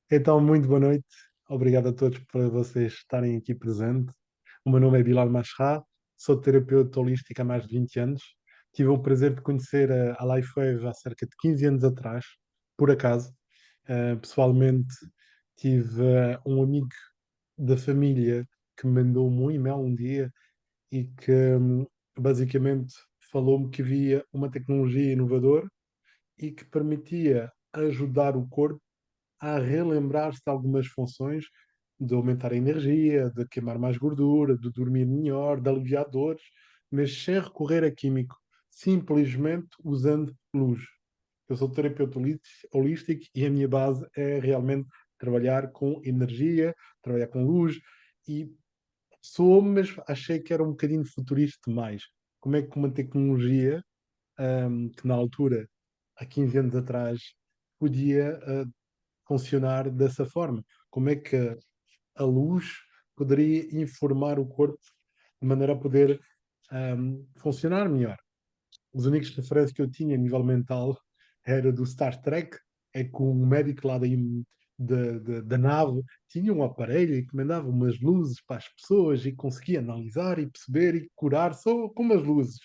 Então, muito boa noite. Obrigado a todos por vocês estarem aqui presentes. O meu nome é Bilal Masra, sou terapeuta holístico há mais de 20 anos. Tive o prazer de conhecer a Lifewave há cerca de 15 anos atrás, por acaso. Pessoalmente, tive um amigo da família que me mandou um e-mail um dia e que basicamente falou-me que havia uma tecnologia inovadora e que permitia ajudar o corpo a relembrar-se de algumas funções, de aumentar a energia, de queimar mais gordura, de dormir melhor, de aliviar dores, mas sem recorrer a químico, simplesmente usando luz. Eu sou terapeuta holístico e a minha base é realmente trabalhar com energia, trabalhar com luz e sou, mas achei que era um bocadinho futurista demais. Como é que uma tecnologia, que na altura, há 15 anos atrás, podia funcionar dessa forma? Como é que a luz poderia informar o corpo de maneira a poder funcionar melhor? Os únicos referências que eu tinha a nível mental era do Star Trek, é que um médico lá da nave tinha um aparelho que mandava umas luzes para as pessoas e conseguia analisar e perceber e curar só com umas luzes.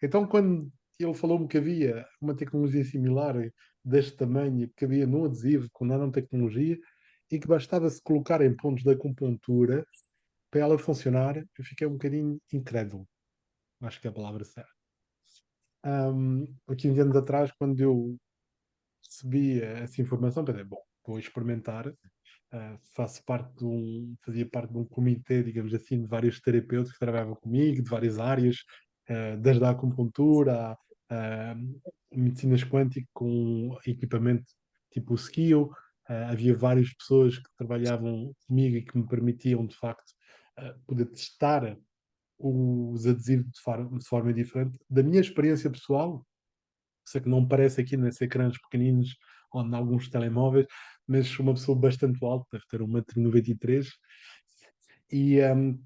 Então, quando ele falou-me que havia uma tecnologia similar deste tamanho, que havia num adesivo com nanotecnologia e que bastava-se colocar em pontos de acupuntura para ela funcionar, eu fiquei um bocadinho incrédulo. Acho que é a palavra certa. Há 15 anos atrás, quando eu recebi essa informação, pensei, bom, vou experimentar. Fazia parte de um comitê, digamos assim, de vários terapeutas que trabalhavam comigo, de várias áreas, desde a acupuntura a medicinas quânticas com equipamento tipo o Skill. Havia várias pessoas que trabalhavam comigo e que me permitiam, de facto, poder testar os adesivos de forma diferente. Da minha experiência pessoal, sei que não parece aqui nesses ecrãs pequeninos ou em alguns telemóveis, mas sou uma pessoa bastante alta, deve ter 1,93 m, e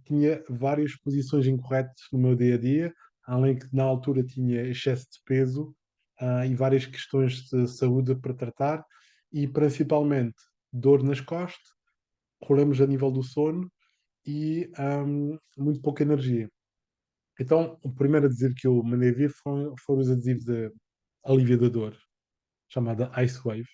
tinha várias posições incorretas no meu dia a dia, além que na altura tinha excesso de peso e várias questões de saúde para tratar, e principalmente dor nas costas, problemas a nível do sono e muito pouca energia. Então, o primeiro adesivo que eu mandei vir foram os adesivos de alívio da dor, chamada Ice Wave.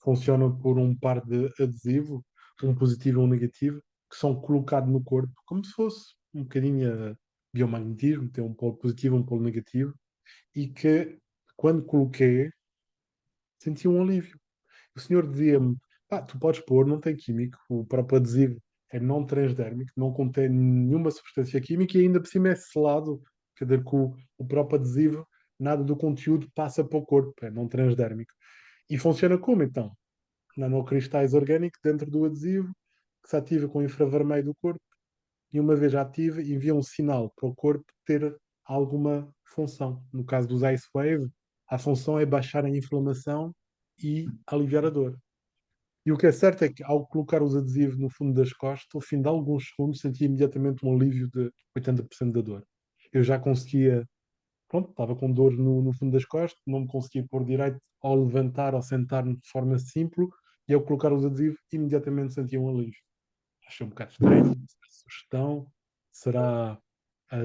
Funciona por um par de adesivo, um positivo e um negativo, que são colocados no corpo, como se fosse um bocadinho biomagnetismo, tem um polo positivo e um polo negativo, e que, quando coloquei, senti um alívio. O senhor dizia-me, pá, tu podes pôr, não tem químico, o próprio adesivo é não transdérmico, não contém nenhuma substância química e ainda por cima é selado, quer dizer que o próprio adesivo, nada do conteúdo passa para o corpo, é não transdérmico. E funciona como então? Nanocristais orgânicos dentro do adesivo, que se ativa com o infravermelho do corpo e uma vez ativa envia um sinal para o corpo ter alguma função. No caso dos Ice Wave, a função é baixar a inflamação e aliviar a dor. E o que é certo é que ao colocar os adesivos no fundo das costas, ao fim de alguns segundos senti imediatamente um alívio de 80% da dor. Eu já conseguia, pronto, estava com dor no fundo das costas, não me conseguia pôr direito ao levantar ou sentar-me de forma simples, e ao colocar os adesivos, imediatamente sentia um alívio. Achei um bocado estranho, sugestão, será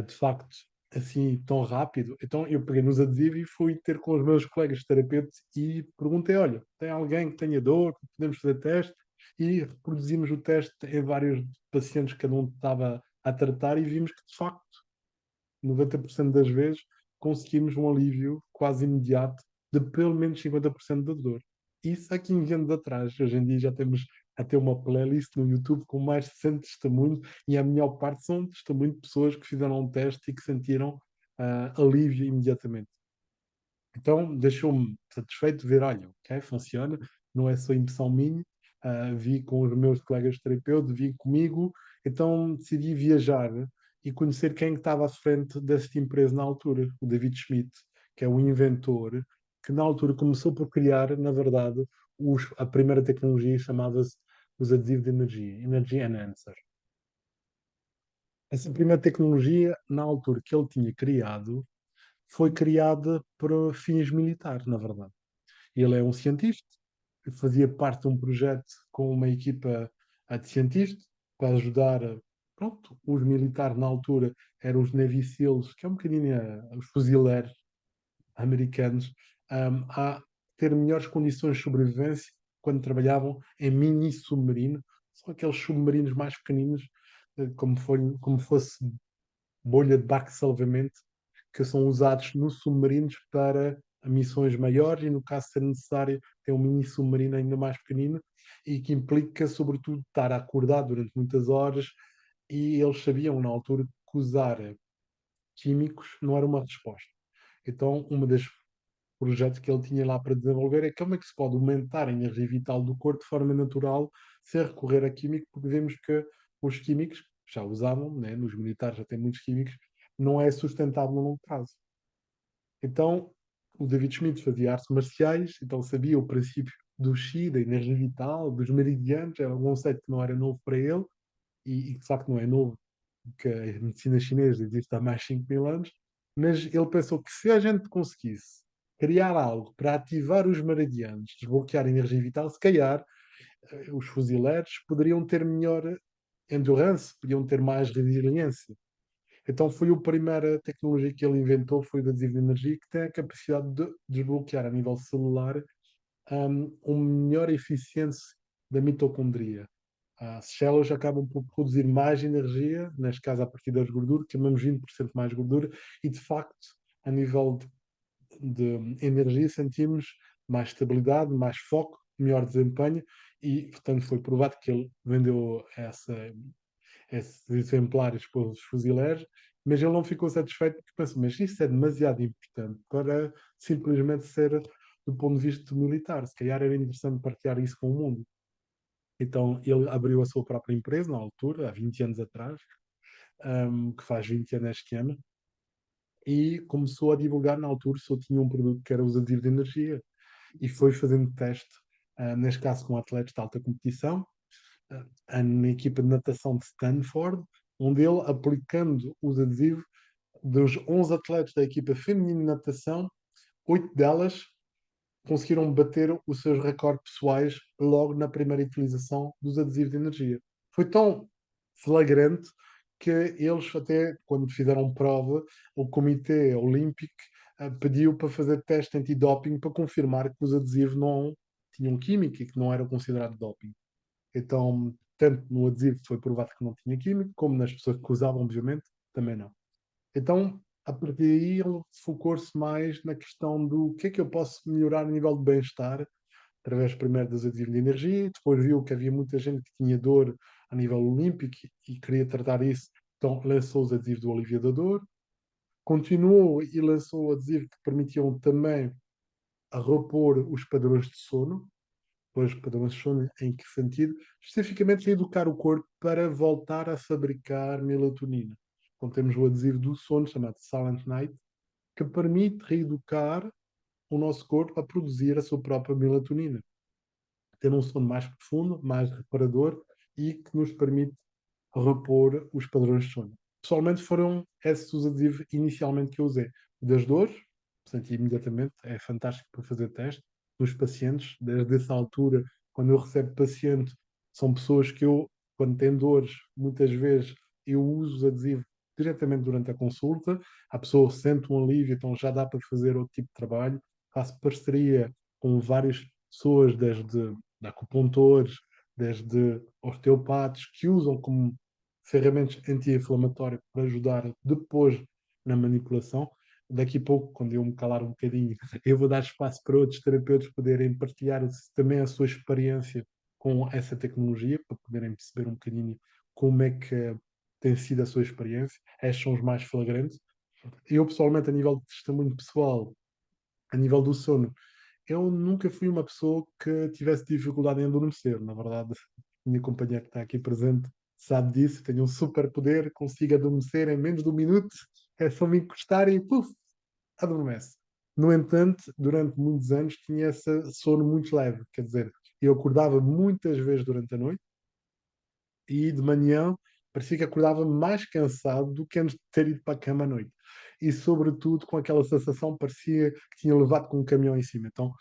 de facto assim tão rápido? Então eu peguei nos adesivos e fui ter com os meus colegas terapeutas e perguntei, olha, tem alguém que tenha dor, podemos fazer teste? E reproduzimos o teste em vários pacientes que cada um estava a tratar e vimos que de facto 90% das vezes conseguimos um alívio quase imediato de pelo menos 50% da dor. Isso há 15 anos atrás. Hoje em dia já temos até uma playlist no YouTube com mais de 100 testemunhos e a maior parte são testemunhos de pessoas que fizeram um teste e que sentiram alívio imediatamente. Então deixou-me satisfeito de ver, olha, ok, funciona, não é só impressão minha, vi com os meus colegas terapeutas, vi comigo, então decidi viajar e conhecer quem estava à frente desta empresa na altura, o David Schmidt, que é o inventor, que na altura começou por criar, na verdade, a primeira tecnologia chamava-se os adesivos de energia, Energy Enhancer. Essa primeira tecnologia, na altura que ele tinha criado, foi criada para fins militares, na verdade. Ele é um cientista, fazia parte de um projeto com uma equipa de cientistas para ajudar, pronto, os militares na altura eram os Navy SEALs, que é um bocadinho os fuzileiros americanos, a ter melhores condições de sobrevivência quando trabalhavam em mini submarino. São aqueles submarinos mais pequeninos, como fosse bolha de barco de salvamento, que são usados nos submarinos para missões maiores e, no caso de ser necessário, ter um mini submarino ainda mais pequenino e que implica, sobretudo, estar acordado durante muitas horas. E eles sabiam, na altura, que usar químicos não era uma resposta. Então, uma das projetos que ele tinha lá para desenvolver é como é que se pode aumentar a energia vital do corpo de forma natural sem recorrer a químicos, porque vemos que os químicos, já usavam, né, nos militares já tem muitos químicos, não é sustentável a longo prazo. Então, o David Schmidt fazia artes marciais, então sabia o princípio do Chi, da energia vital, dos meridianos, era um conceito que não era novo para ele, e de facto não é novo, que a medicina chinesa existe há mais de 5 mil anos, mas ele pensou que se a gente conseguisse criar algo para ativar os meridianos, desbloquear a energia vital, se calhar os fuzileiros poderiam ter melhor endurance, podiam ter mais resiliência. Então foi a primeira tecnologia que ele inventou, foi o adesivo de energia, que tem a capacidade de desbloquear a nível celular uma melhor eficiência da mitocondria. As células acabam por produzir mais energia, neste caso a partir das gorduras, queimamos 20% mais gordura, e de facto, a nível de energia, sentimos mais estabilidade, mais foco, melhor desempenho, e portanto foi provado que ele vendeu esses exemplares para os fuzileiros, mas ele não ficou satisfeito porque pensou, mas isso é demasiado importante para simplesmente ser do ponto de vista militar. Se calhar era interessante partilhar isso com o mundo. Então ele abriu a sua própria empresa na altura, há 20 anos atrás, que faz 20 anos este ano, e começou a divulgar na altura só tinha um produto que era os adesivos de energia e foi fazendo teste, neste caso com atletas de alta competição, na equipa de natação de Stanford, onde ele, aplicando os adesivos dos 11 atletas da equipa feminina de natação, 8 delas conseguiram bater os seus recordes pessoais logo na primeira utilização dos adesivos de energia. Foi tão flagrante que eles até, quando fizeram prova, o Comitê Olímpico pediu para fazer teste antidoping para confirmar que os adesivos não tinham química e que não eram considerados doping. Então, tanto no adesivo foi provado que não tinha químico, como nas pessoas que usavam, obviamente, também não. Então, a partir daí, ele focou-se mais na questão do que é que eu posso melhorar a nível de bem-estar, através primeiro dos adesivos de energia, depois viu que havia muita gente que tinha dor a nível olímpico e queria tratar isso, então lançou os adesivos do alívio da dor, continuou e lançou adesivos que permitiam também a repor os padrões de sono, pois padrões de sono em que sentido? Especificamente educar o corpo para voltar a fabricar melatonina. Então temos o adesivo do sono chamado Silent Night, que permite reeducar o nosso corpo a produzir a sua própria melatonina. Ter um sono mais profundo, mais reparador e que nos permite repor os padrões de sono. Pessoalmente foram esses os adesivos inicialmente que eu usei. Das dores, senti imediatamente, é fantástico para fazer teste. Nos pacientes, desde essa altura, quando eu recebo paciente, são pessoas que eu, quando têm dores, muitas vezes eu uso os adesivos diretamente durante a consulta. A pessoa sente um alívio, então já dá para fazer outro tipo de trabalho. Faço parceria com várias pessoas, desde acupuntores, desde osteopatas, que usam como ferramentas anti-inflamatórias para ajudar depois na manipulação. Daqui a pouco, quando eu me calar um bocadinho, eu vou dar espaço para outros terapeutas poderem partilhar também a sua experiência com essa tecnologia, para poderem perceber um bocadinho como é que tem sido a sua experiência. Estes são os mais flagrantes. Eu, pessoalmente, a nível de testemunho pessoal, a nível do sono, eu nunca fui uma pessoa que tivesse dificuldade em adormecer. Na verdade, a minha companheira que está aqui presente sabe disso. Tenho um super poder, consigo adormecer em menos de um minuto. É só me encostar e puf, adormece. No entanto, durante muitos anos tinha esse sono muito leve. Quer dizer, eu acordava muitas vezes durante a noite e de manhã parecia que acordava mais cansado do que antes de ter ido para a cama à noite. E, sobretudo, com aquela sensação parecia que tinha levado com um caminhão em cima. Então,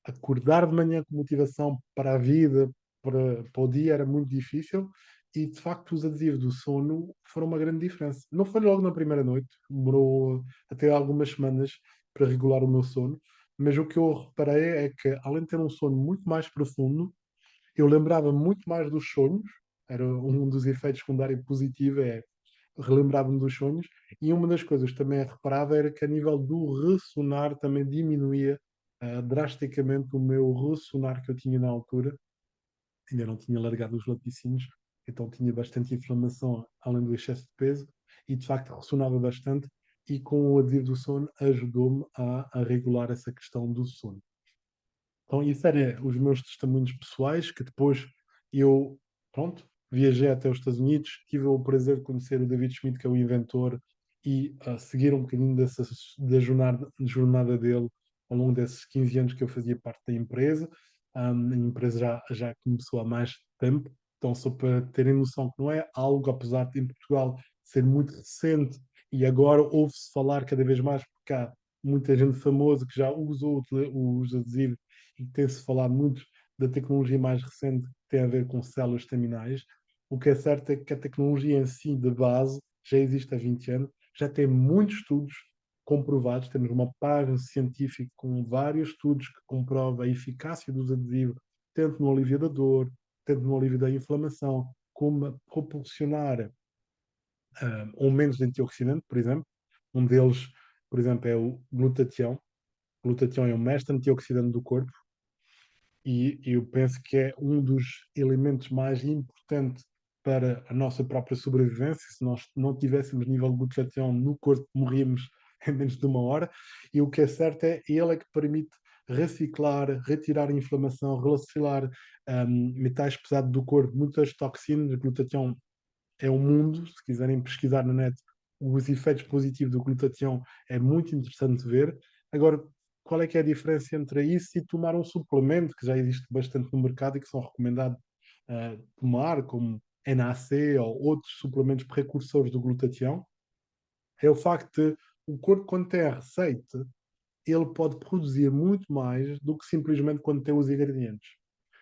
acordar de manhã com motivação para a vida, para o dia, era muito difícil. E de facto, os adesivos do sono foram uma grande diferença. Não foi logo na primeira noite, demorou até algumas semanas para regular o meu sono. Mas o que eu reparei é que, além de ter um sono muito mais profundo, eu lembrava muito mais dos sonhos. Era um dos efeitos secundários positivos, é relembrava-me dos sonhos. E uma das coisas que também reparava era que, a nível do ressonar, também diminuía drasticamente o meu ressonar que eu tinha na altura. Ainda não tinha largado os laticínios, então tinha bastante inflamação, além do excesso de peso, e de facto ressonava bastante. E com o advir do sono ajudou-me a regular essa questão do sono. Então, isso era os meus testemunhos pessoais, que depois eu, pronto, viajei até os Estados Unidos, tive o prazer de conhecer o David Schmidt, que é o inventor, e seguir um bocadinho da jornada dele ao longo desses 15 anos que eu fazia parte da empresa. A empresa já começou há mais tempo, então só para terem noção que não é algo, apesar de em Portugal ser muito recente, e agora ouve-se falar cada vez mais, porque há muita gente famosa que já usou os adesivos e tem-se falado muito da tecnologia mais recente que tem a ver com células estaminais. O que é certo é que a tecnologia em si, de base, já existe há 20 anos, já tem muitos estudos comprovados. Temos uma página científica com vários estudos que comprova a eficácia dos adesivos, tanto no alívio da dor, tanto no alívio da inflamação, como a propulsionar aumentos de antioxidante, por exemplo. Um deles, por exemplo, é o glutatião. O glutatião é um mestre antioxidante do corpo, e eu penso que é um dos elementos mais importantes para a nossa própria sobrevivência. Se nós não tivéssemos nível de glutatião no corpo, morríamos em menos de uma hora. E o que é certo é ele é que permite reciclar, retirar a inflamação, reciclar metais pesados do corpo, muitas toxinas. A glutatião é um mundo, se quiserem pesquisar na net, os efeitos positivos do glutatião é muito interessante ver. Agora, qual é que é a diferença entre isso e tomar um suplemento que já existe bastante no mercado e que são recomendados tomar, como NAC ou outros suplementos precursores do glutatião? É o facto de o corpo, quando tem a receita, ele pode produzir muito mais do que simplesmente quando tem os ingredientes.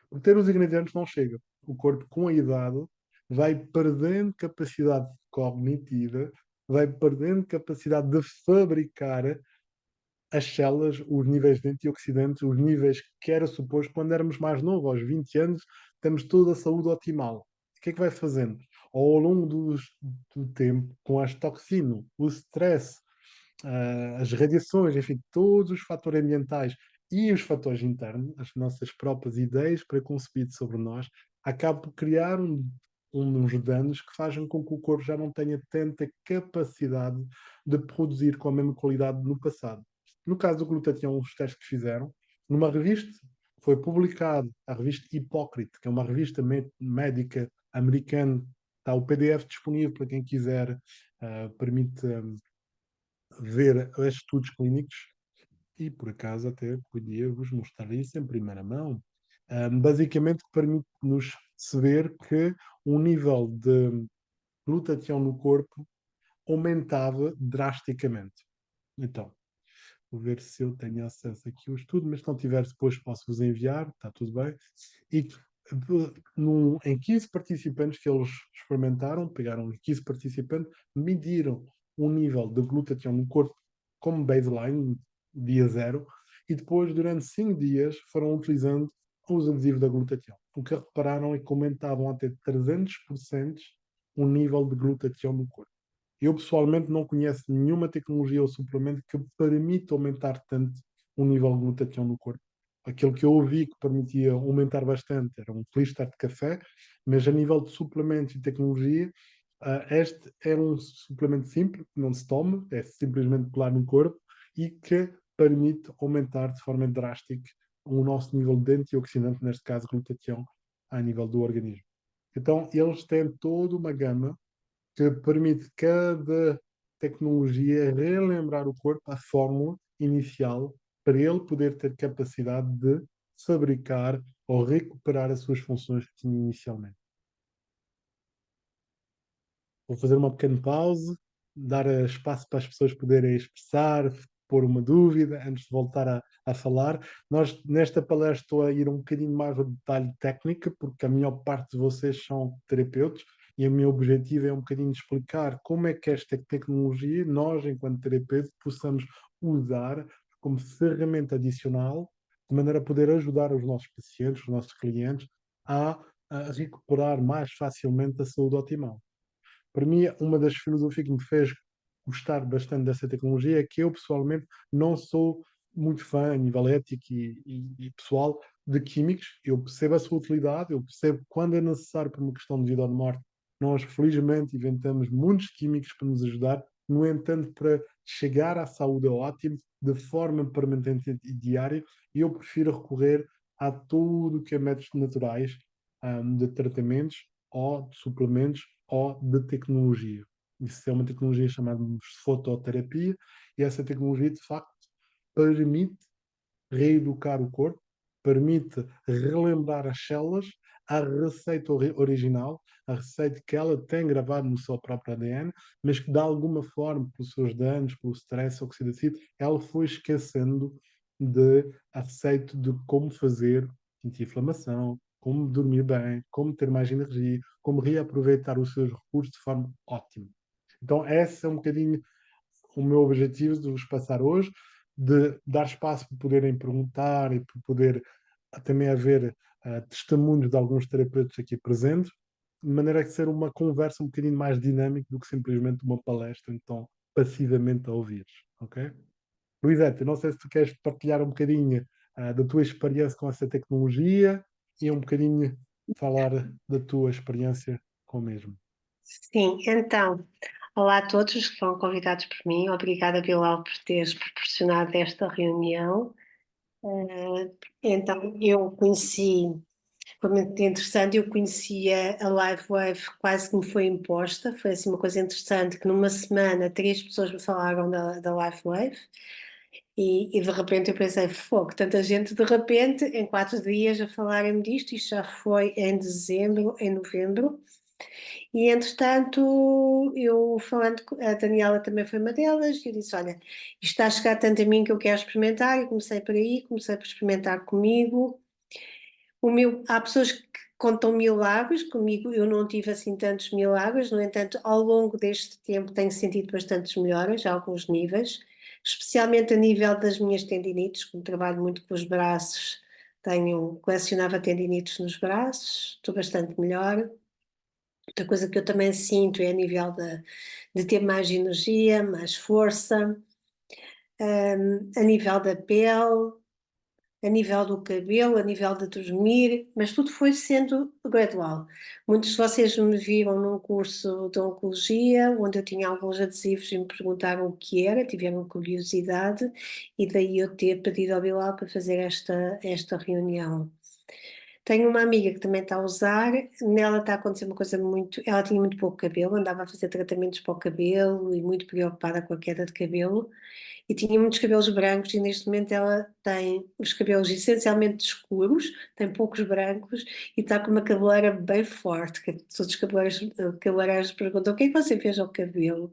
Por ter os ingredientes não chega. O corpo, com a idade, vai perdendo capacidade cognitiva, vai perdendo capacidade de fabricar as células, os níveis de antioxidantes, os níveis que era suposto quando éramos mais novos, aos 20 anos, temos toda a saúde optimal. O que é que vai fazendo? Ao longo do tempo, com as toxinas, o stress, as radiações, enfim, todos os fatores ambientais e os fatores internos, as nossas próprias ideias preconcebidas sobre nós, acabam por criar uns danos que fazem com que o corpo já não tenha tanta capacidade de produzir com a mesma qualidade no passado. No caso do glutatião, os testes que fizeram, numa revista, foi publicado, a revista Hipócrita, que é uma revista médica americana, está o PDF disponível para quem quiser, permite ver estudos clínicos, e por acaso até podia vos mostrar isso em primeira mão. Basicamente permite-nos perceber que o nível de glutatião no corpo aumentava drasticamente. Então, vou ver se eu tenho acesso aqui ao estudo, mas se não tiver, depois posso-vos enviar, está tudo bem. E em 15 participantes que eles experimentaram, pegaram os 15 participantes, mediram o nível de glutatião no corpo como baseline, dia zero, e depois, durante 5 dias, foram utilizando os adesivos da glutatião. O que repararam é que aumentavam até 300% o nível de glutatião no corpo. Eu pessoalmente não conheço nenhuma tecnologia ou suplemento que permita aumentar tanto o nível de glutatião no corpo. Aquilo que eu ouvi que permitia aumentar bastante era um clister de café, mas a nível de suplementos e tecnologia, este é um suplemento simples, que não se toma, é simplesmente colar no corpo e que permite aumentar de forma drástica o nosso nível de antioxidante, neste caso glutatião, a nível do organismo. Então, eles têm toda uma gama que permite cada tecnologia relembrar o corpo a fórmula inicial para ele poder ter capacidade de fabricar ou recuperar as suas funções que tinha inicialmente. Vou fazer uma pequena pausa, dar espaço para as pessoas poderem expressar, pôr uma dúvida, antes de voltar a falar. Nós, nesta palestra, estou a ir um bocadinho mais ao detalhe técnico, porque a maior parte de vocês são terapeutas e o meu objetivo é um bocadinho explicar como é que esta tecnologia, nós, enquanto terapeutas, possamos usar como ferramenta adicional, de maneira a poder ajudar os nossos pacientes, os nossos clientes, a recuperar mais facilmente a saúde optimal. Para mim, uma das filosofias que me fez gostar bastante dessa tecnologia é que eu, pessoalmente, não sou muito fã, a nível ético e pessoal, de químicos. Eu percebo a sua utilidade, eu percebo quando é necessário para uma questão de vida ou de morte. Nós, felizmente, inventamos muitos químicos para nos ajudar. No entanto, para chegar à saúde ótima, de forma permanente e diária, eu prefiro recorrer a tudo que é métodos naturais, de tratamentos ou de suplementos ou de tecnologia. Isso é uma tecnologia chamada de fototerapia e essa tecnologia, de facto, permite reeducar o corpo, permite relembrar as células a receita original, a receita que ela tem gravado no seu próprio ADN, mas que de alguma forma, pelos seus danos, pelo stress oxidativo, ela foi esquecendo a receita de como fazer anti-inflamação, como dormir bem, como ter mais energia, como reaproveitar os seus recursos de forma ótima. Então, esse é um bocadinho o meu objetivo de vos passar hoje, de dar espaço para poderem perguntar e para poder também haver testemunhos de alguns terapeutas aqui presentes, de maneira a ser uma conversa um bocadinho mais dinâmica do que simplesmente uma palestra, então passivamente a ouvir, ok? Luizete, não sei se tu queres partilhar um bocadinho da tua experiência com essa tecnologia e um bocadinho falar da tua experiência com o mesmo. Sim, então, olá a todos que foram convidados por mim. Obrigada, Bilal, por teres proporcionado esta reunião. Então, eu conheci, foi muito interessante, eu conhecia a LiveWave, quase que me foi imposta. Foi assim uma coisa interessante que numa semana 3 pessoas me falaram da LiveWave e de repente eu pensei, fogo, tanta gente de repente em 4 dias a falarem-me disto. Isto já foi em dezembro, em novembro. E entretanto, eu falando, a Daniela também foi uma delas, e eu disse: Olha, isto está a chegar tanto a mim que eu quero experimentar. E comecei por aí, comecei por experimentar comigo. Há pessoas que contam milagres, comigo eu não tive assim tantos milagres, no entanto, ao longo deste tempo tenho sentido bastantes melhoras, a alguns níveis, especialmente a nível das minhas tendinites, como trabalho muito com os braços, colecionava tendinites nos braços, estou bastante melhor. Outra coisa que eu também sinto é a nível de ter mais energia, mais força, a nível da pele, a nível do cabelo, a nível de dormir, mas tudo foi sendo gradual. Muitos de vocês me viram num curso de oncologia, onde eu tinha alguns adesivos e me perguntaram o que era, tiveram curiosidade, e daí eu ter pedido ao Bilal para fazer esta reunião. Tenho uma amiga que também está a usar, nela está a acontecer uma coisa muito. Ela tinha muito pouco cabelo, andava a fazer tratamentos para o cabelo e muito preocupada com a queda de cabelo, e tinha muitos cabelos brancos, e neste momento ela tem os cabelos essencialmente escuros, tem poucos brancos e está com uma cabeleira bem forte. Que os outros cabeleireiros perguntam: o que é que você fez ao cabelo?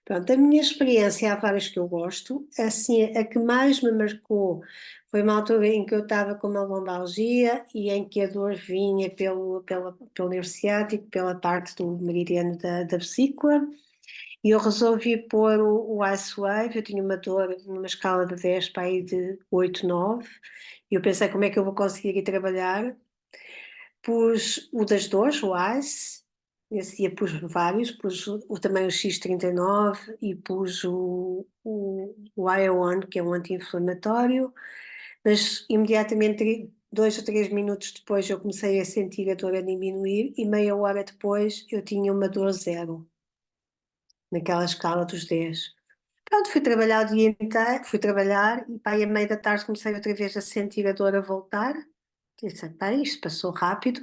Pronto, a minha experiência, há várias que eu gosto. Assim, a que mais me marcou foi uma altura em que eu estava com uma lombalgia e em que a dor vinha pelo nervo ciático, pela parte do meridiano da vesícula, e eu resolvi pôr o Ice Wave. Eu tinha uma dor numa escala de 10 para aí de 8, 9, e eu pensei: como é que eu vou conseguir ir trabalhar? Pus o das dores, o Ice, nesse dia pus vários, pus também o X39 e pus o IO1, que é um anti-inflamatório, mas imediatamente, 2 ou 3 minutos depois, eu comecei a sentir a dor a diminuir e meia hora depois eu tinha uma dor zero, naquela escala dos 10. Pronto, fui trabalhar o dia inteiro, fui trabalhar e para aí a meia da tarde comecei outra vez a sentir a dor a voltar. Disse: "Pá, isto passou rápido."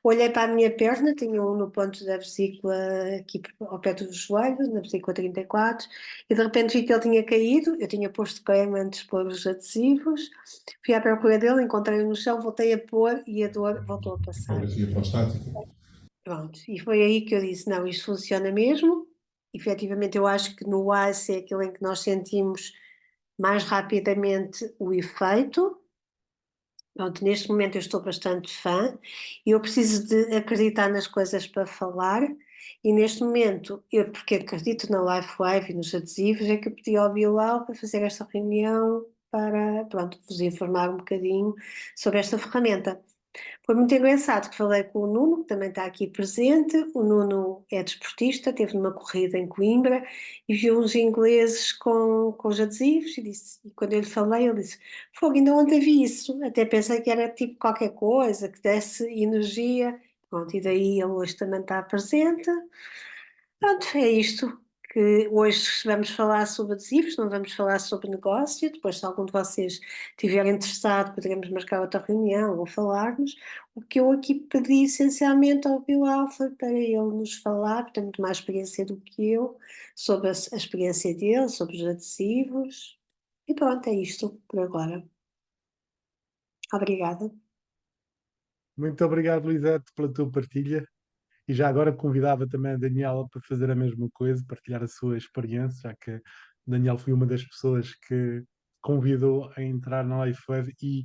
Olhei para a minha perna, tinha um no ponto da vesícula, aqui ao pé do joelho, na vesícula 34, e de repente vi que ele tinha caído. Eu tinha posto creme antes de pôr os adesivos, fui à procura dele, encontrei-o no chão, voltei a pôr e a dor voltou a passar. Ecografia prostática. Pronto, e foi aí que eu disse: não, isto funciona mesmo. Efetivamente, eu acho que no ACE é aquilo em que nós sentimos mais rapidamente o efeito. Pronto, neste momento eu estou bastante fã e eu preciso de acreditar nas coisas para falar e neste momento, porque acredito na LifeWave e nos adesivos, é que eu pedi ao Bilal para fazer esta reunião para, pronto, vos informar um bocadinho sobre esta ferramenta. Foi muito engraçado que falei com o Nuno, que também está aqui presente. O Nuno é desportista, esteve numa corrida em Coimbra e viu uns ingleses com os adesivos e quando eu lhe falei, ele disse: Fogo, ainda ontem vi isso, até pensei que era tipo qualquer coisa, que desse energia. Pronto, e daí ele hoje também está presente. Pronto, é isto que hoje vamos falar sobre adesivos, não vamos falar sobre negócio. Depois, se algum de vocês estiver interessado, poderemos marcar outra reunião ou falarmos. O que eu aqui pedi essencialmente ao Bilal foi para ele nos falar, porque tem muito mais experiência do que eu, sobre a experiência dele, sobre os adesivos. E pronto, é isto por agora. Obrigada. Muito obrigado, Lisete, pela tua partilha. E já agora convidava também a Daniela para fazer a mesma coisa, partilhar a sua experiência, já que a Daniela foi uma das pessoas que convidou a entrar na LifeWeb e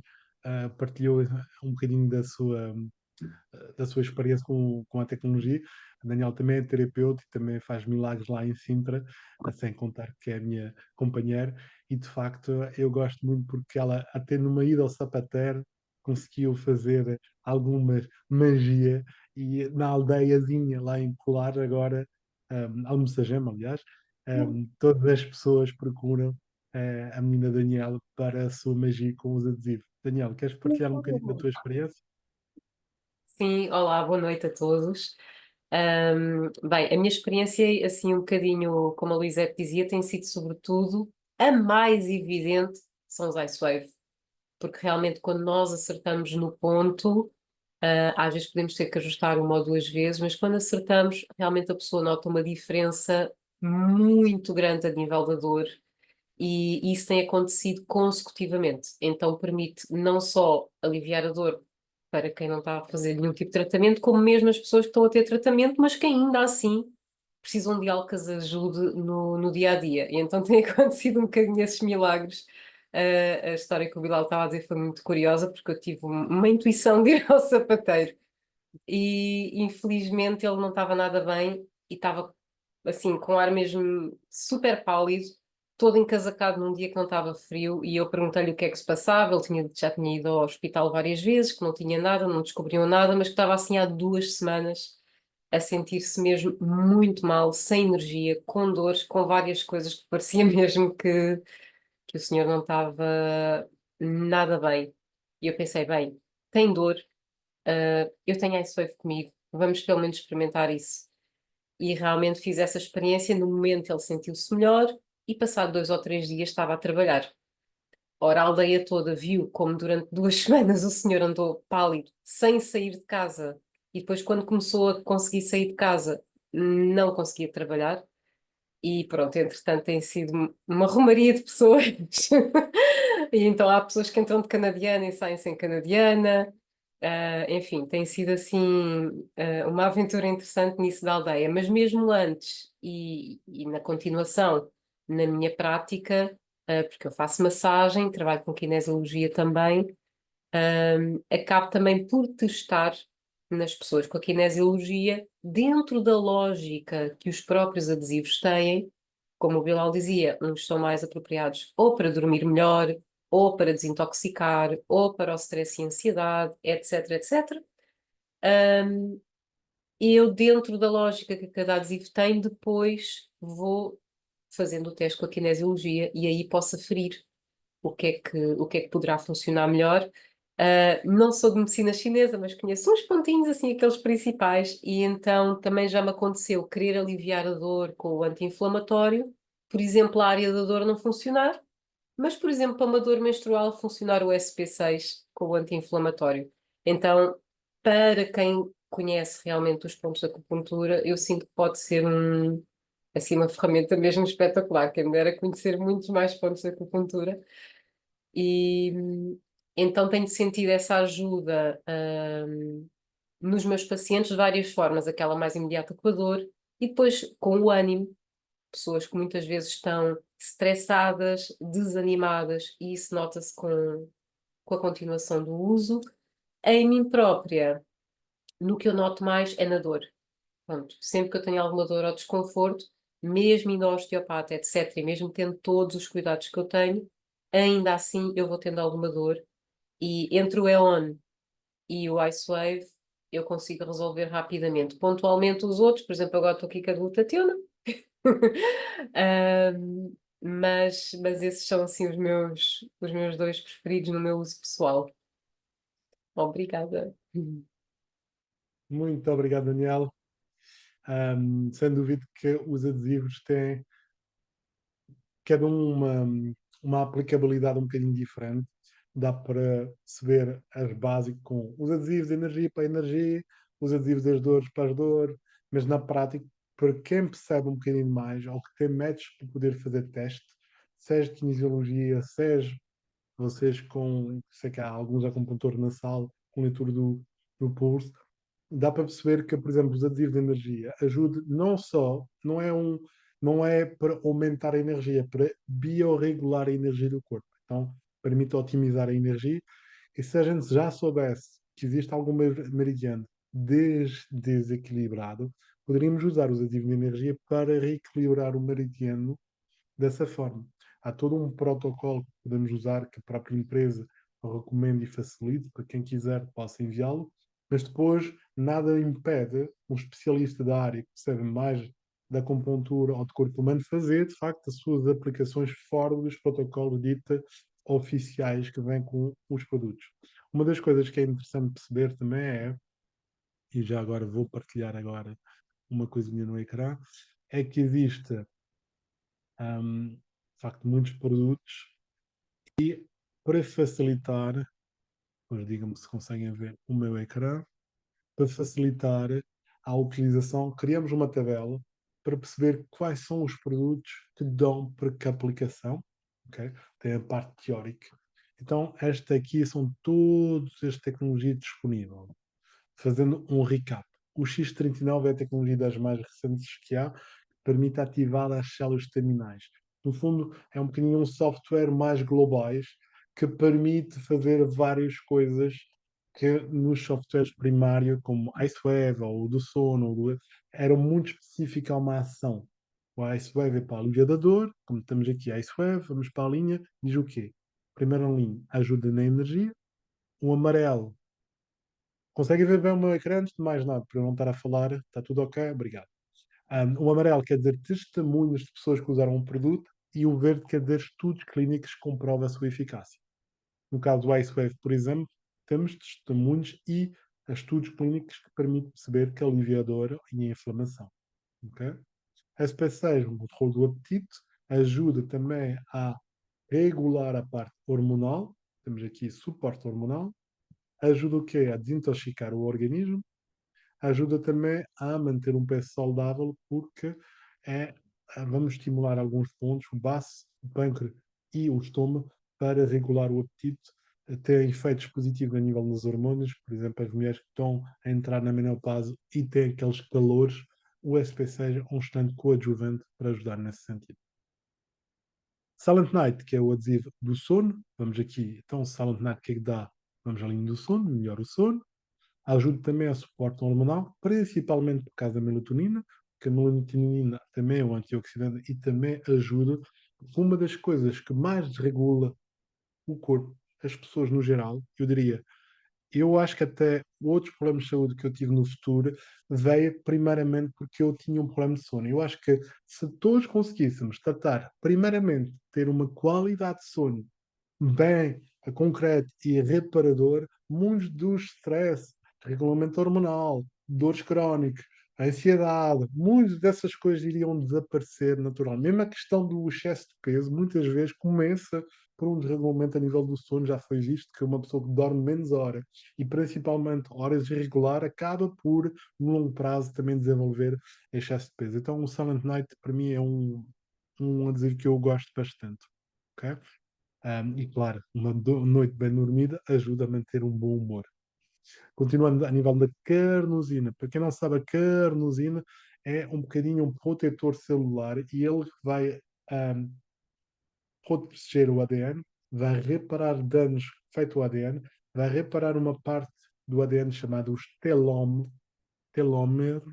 partilhou um bocadinho da sua experiência com a tecnologia. A Daniela também é terapeuta e também faz milagres lá em Sintra, sem contar que é a minha companheira. E de facto eu gosto muito porque ela, até numa ida ao sapateiro, conseguiu fazer alguma magia e na aldeiazinha lá em Colar agora, Almocagema, aliás, todas as pessoas procuram a menina Daniela para a sua magia com os adesivos. Daniela, queres partilhar um bocadinho da tua experiência? Sim, olá, boa noite a todos. Bem, a minha experiência, assim, um bocadinho, como a Luizete dizia, tem sido sobretudo a mais evidente são os Icewave, porque realmente quando nós acertamos no ponto, às vezes podemos ter que ajustar uma ou duas vezes, mas quando acertamos, realmente a pessoa nota uma diferença muito grande a nível da dor e isso tem acontecido consecutivamente. Então permite não só aliviar a dor para quem não está a fazer nenhum tipo de tratamento, como mesmo as pessoas que estão a ter tratamento, mas que ainda assim precisam de algo que as ajude no dia a dia. E então tem acontecido um bocadinho esses milagres. A história que o Bilal estava a dizer foi muito curiosa, porque eu tive uma intuição de ir ao sapateiro e infelizmente ele não estava nada bem e estava assim com um ar mesmo super pálido, todo encasacado num dia que não estava frio e eu perguntei-lhe o que é que se passava, ele já tinha ido ao hospital várias vezes, que não tinha nada, não descobriam nada, mas que estava assim há 2 semanas a sentir-se mesmo muito mal, sem energia, com dores, com várias coisas que parecia mesmo que o senhor não estava nada bem. E eu pensei, bem, tem dor, eu tenho iSafe comigo, vamos pelo menos experimentar isso. E realmente fiz essa experiência. No momento ele sentiu-se melhor e passado 2 ou 3 dias estava a trabalhar. Ora, a aldeia toda viu como durante 2 semanas o senhor andou pálido, sem sair de casa, e depois, quando começou a conseguir sair de casa, não conseguia trabalhar. E pronto, entretanto, tem sido uma romaria de pessoas. E então há pessoas que entram de canadiana e saem sem canadiana. Enfim, tem sido assim, uma aventura interessante nisso da aldeia. Mas mesmo antes e na continuação, na minha prática, porque eu faço massagem, trabalho com kinesiologia também, acabo também por testar nas pessoas com a kinesiologia, dentro da lógica que os próprios adesivos têm, como o Bilal dizia, uns são mais apropriados ou para dormir melhor, ou para desintoxicar, ou para o stress e ansiedade, etc, etc. E eu, dentro da lógica que cada adesivo tem, depois vou fazendo o teste com a kinesiologia e aí posso aferir o que é que poderá funcionar melhor. Não sou de medicina chinesa, mas conheço uns pontinhos, assim, aqueles principais, e então também já me aconteceu querer aliviar a dor com o anti-inflamatório, por exemplo, a área da dor não funcionar, mas, por exemplo, para uma dor menstrual funcionar o SP6 com o anti-inflamatório. Então, para quem conhece realmente os pontos de acupuntura, eu sinto que pode ser assim, uma ferramenta mesmo espetacular. Quem me dera conhecer muitos mais pontos de acupuntura. E então tenho sentido essa ajuda, nos meus pacientes de várias formas, aquela mais imediata com a dor e depois com o ânimo, pessoas que muitas vezes estão estressadas, desanimadas, e isso nota-se com a continuação do uso. Em mim própria, no que eu noto mais é na dor. Pronto, sempre que eu tenho alguma dor ou desconforto, mesmo indo ao osteopata, etc., e mesmo tendo todos os cuidados que eu tenho, ainda assim eu vou tendo alguma dor. E entre o EON e o IceWave, eu consigo resolver rapidamente. Pontualmente os outros, por exemplo, agora estou aqui com a glutathione. Mas esses são assim os meus dois preferidos no meu uso pessoal. Obrigada. Muito obrigado, Daniel. Sem dúvida que os adesivos têm cada uma aplicabilidade um bocadinho diferente. Dá para se ver as básicas com os adesivos de energia para a energia, os adesivos das dores para as dores, mas na prática, para quem percebe um bocadinho mais, ou que tem métodos para poder fazer teste, seja de kinesiologia, seja vocês com, sei que há alguns acupuntor nasal, com leitura do pulso, dá para perceber que, por exemplo, os adesivos de energia ajudam não só, não é para aumentar a energia, é para biorregular a energia do corpo. Então, permite otimizar a energia. E se a gente já soubesse que existe algum meridiano desequilibrado, poderíamos usar os adesivos de energia para reequilibrar o meridiano dessa forma. Há todo um protocolo que podemos usar, que a própria empresa recomenda e facilite, para quem quiser possa enviá-lo, mas depois nada impede um especialista da área que percebe mais da acupuntura ou de corpo humano fazer, de facto, as suas aplicações fora dos protocolos dita oficiais que vêm com os produtos. Uma das coisas que é interessante perceber também é, e já agora vou partilhar agora uma coisinha no ecrã, é que existe de facto muitos produtos e para facilitar, pois digam-me se conseguem ver o meu ecrã, para facilitar a utilização, criamos uma tabela para perceber quais são os produtos que dão para que aplicação, ok? Tem a parte teórica. Então, esta aqui são todas as tecnologias disponíveis. Fazendo um recap. O X39 é a tecnologia das mais recentes que há, que permite ativar as células terminais. No fundo, é um bocadinho um software mais globais que permite fazer várias coisas que nos softwares primários, como IceWave ou o do sono, eram muito específicos a uma ação. O IceWave é para a linha da dor, como estamos aqui, IceWave, vamos para a linha, diz o quê? Primeira linha, ajuda na energia. O amarelo conseguem ver bem o meu ecrã antes de mais nada, para eu não estar a falar, está tudo ok? Obrigado. O amarelo quer dizer testemunhos de pessoas que usaram um produto e o verde quer dizer estudos clínicos que comprovam a sua eficácia. No caso do IceWave, por exemplo, temos testemunhos e estudos clínicos que permitem perceber que alivia a dor e a inflamação. Okay? A SP6, o controle do apetite, ajuda também a regular a parte hormonal. Temos aqui suporte hormonal. Ajuda o quê? A desintoxicar o organismo. Ajuda também a manter um peso saudável, porque é, vamos estimular alguns pontos, o baço, o pâncreas e o estômago, para regular o apetite, ter efeitos positivos a nível das hormonas, por exemplo, as mulheres que estão a entrar na menopausa e têm aqueles calores, o SP6 é um excelente coadjuvante para ajudar nesse sentido. Silent Night, que é o adesivo do sono, vamos aqui, então Silent Night, o que é que dá? Vamos à linha do sono, melhora o sono. Ajuda também a suporte hormonal, principalmente por causa da melatonina, que a melatonina também é um antioxidante e também ajuda. Uma das coisas que mais desregula o corpo, as pessoas no geral, eu diria, eu acho que até outros problemas de saúde que eu tive no futuro veio primeiramente porque eu tinha um problema de sono. Eu acho que se todos conseguíssemos tratar, primeiramente, ter uma qualidade de sono bem concreto e reparador, muitos dos stress, regulamento hormonal, dores crónicas, ansiedade, muitas dessas coisas iriam desaparecer naturalmente. Mesmo a questão do excesso de peso, muitas vezes começa por um desregulamento a nível do sono, já foi visto que uma pessoa que dorme menos horas e principalmente horas irregular acaba por, no longo prazo, também desenvolver excesso de peso. Então o Silent Night para mim é um adesivo que eu gosto bastante. Okay? E claro, uma noite bem dormida ajuda a manter um bom humor. Continuando a nível da carnosina, para quem não sabe, a carnosina é um bocadinho um protetor celular e ele vai proteger o ADN, vai reparar danos feitos ao ADN, vai reparar uma parte do ADN chamada os telómero,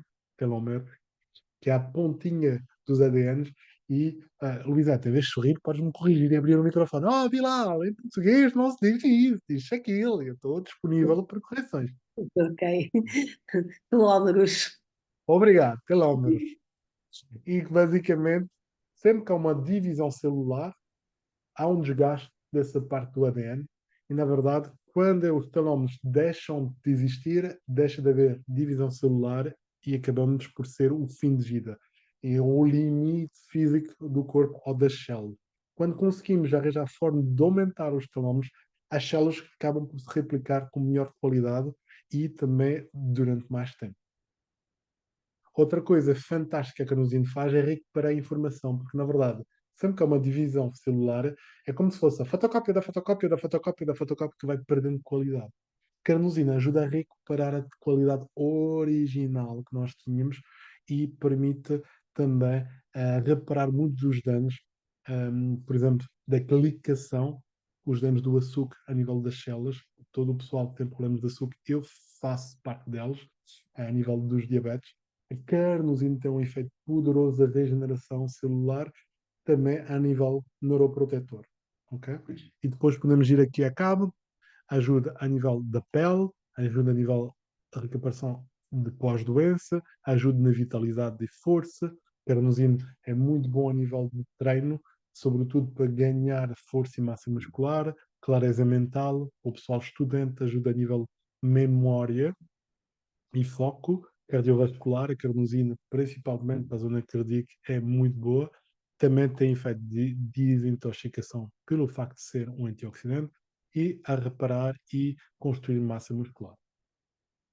que é a pontinha dos ADNs. E, Luísa, em vez de sorrir, podes-me corrigir e abrir o microfone. Oh, Bilal, em português não se diz isso, diz aquilo. Eu estou disponível para correções. Ok. Quilómetros. Obrigado, telómeros. E basicamente, sempre que há uma divisão celular, há um desgaste dessa parte do ADN. E, na verdade, quando os telómeros deixam de existir, deixa de haver divisão celular e acabamos por ser o fim de vida. É o limite físico do corpo ou das células. Quando conseguimos arranjar forma de aumentar os telómeros, as células acabam por se replicar com melhor qualidade e também durante mais tempo. Outra coisa fantástica que a Canusino faz é recuperar a informação, porque na verdade, sempre que há uma divisão celular, é como se fosse a fotocópia da fotocópia da fotocópia da fotocópia que vai perdendo qualidade. Carnosina ajuda a recuperar a qualidade original que nós tínhamos e permite também reparar muitos dos danos, por exemplo, da clicação, os danos do açúcar a nível das células. Todo o pessoal que tem problemas de açúcar, eu faço parte deles, a nível dos diabetes. A carnosina tem um efeito poderoso da regeneração celular, também a nível neuroprotetor. Okay? E depois podemos ir aqui a cabo, ajuda a nível da pele, ajuda a nível da recuperação de pós-doença, ajuda na vitalidade e força. Carnosino é muito bom a nível de treino, sobretudo para ganhar força e massa muscular, clareza mental, o pessoal estudante ajuda a nível memória e foco cardiovascular. A carnosina, principalmente para a zona cardíaca, é muito boa. Também tem efeito de desintoxicação pelo facto de ser um antioxidante e a reparar e construir massa muscular.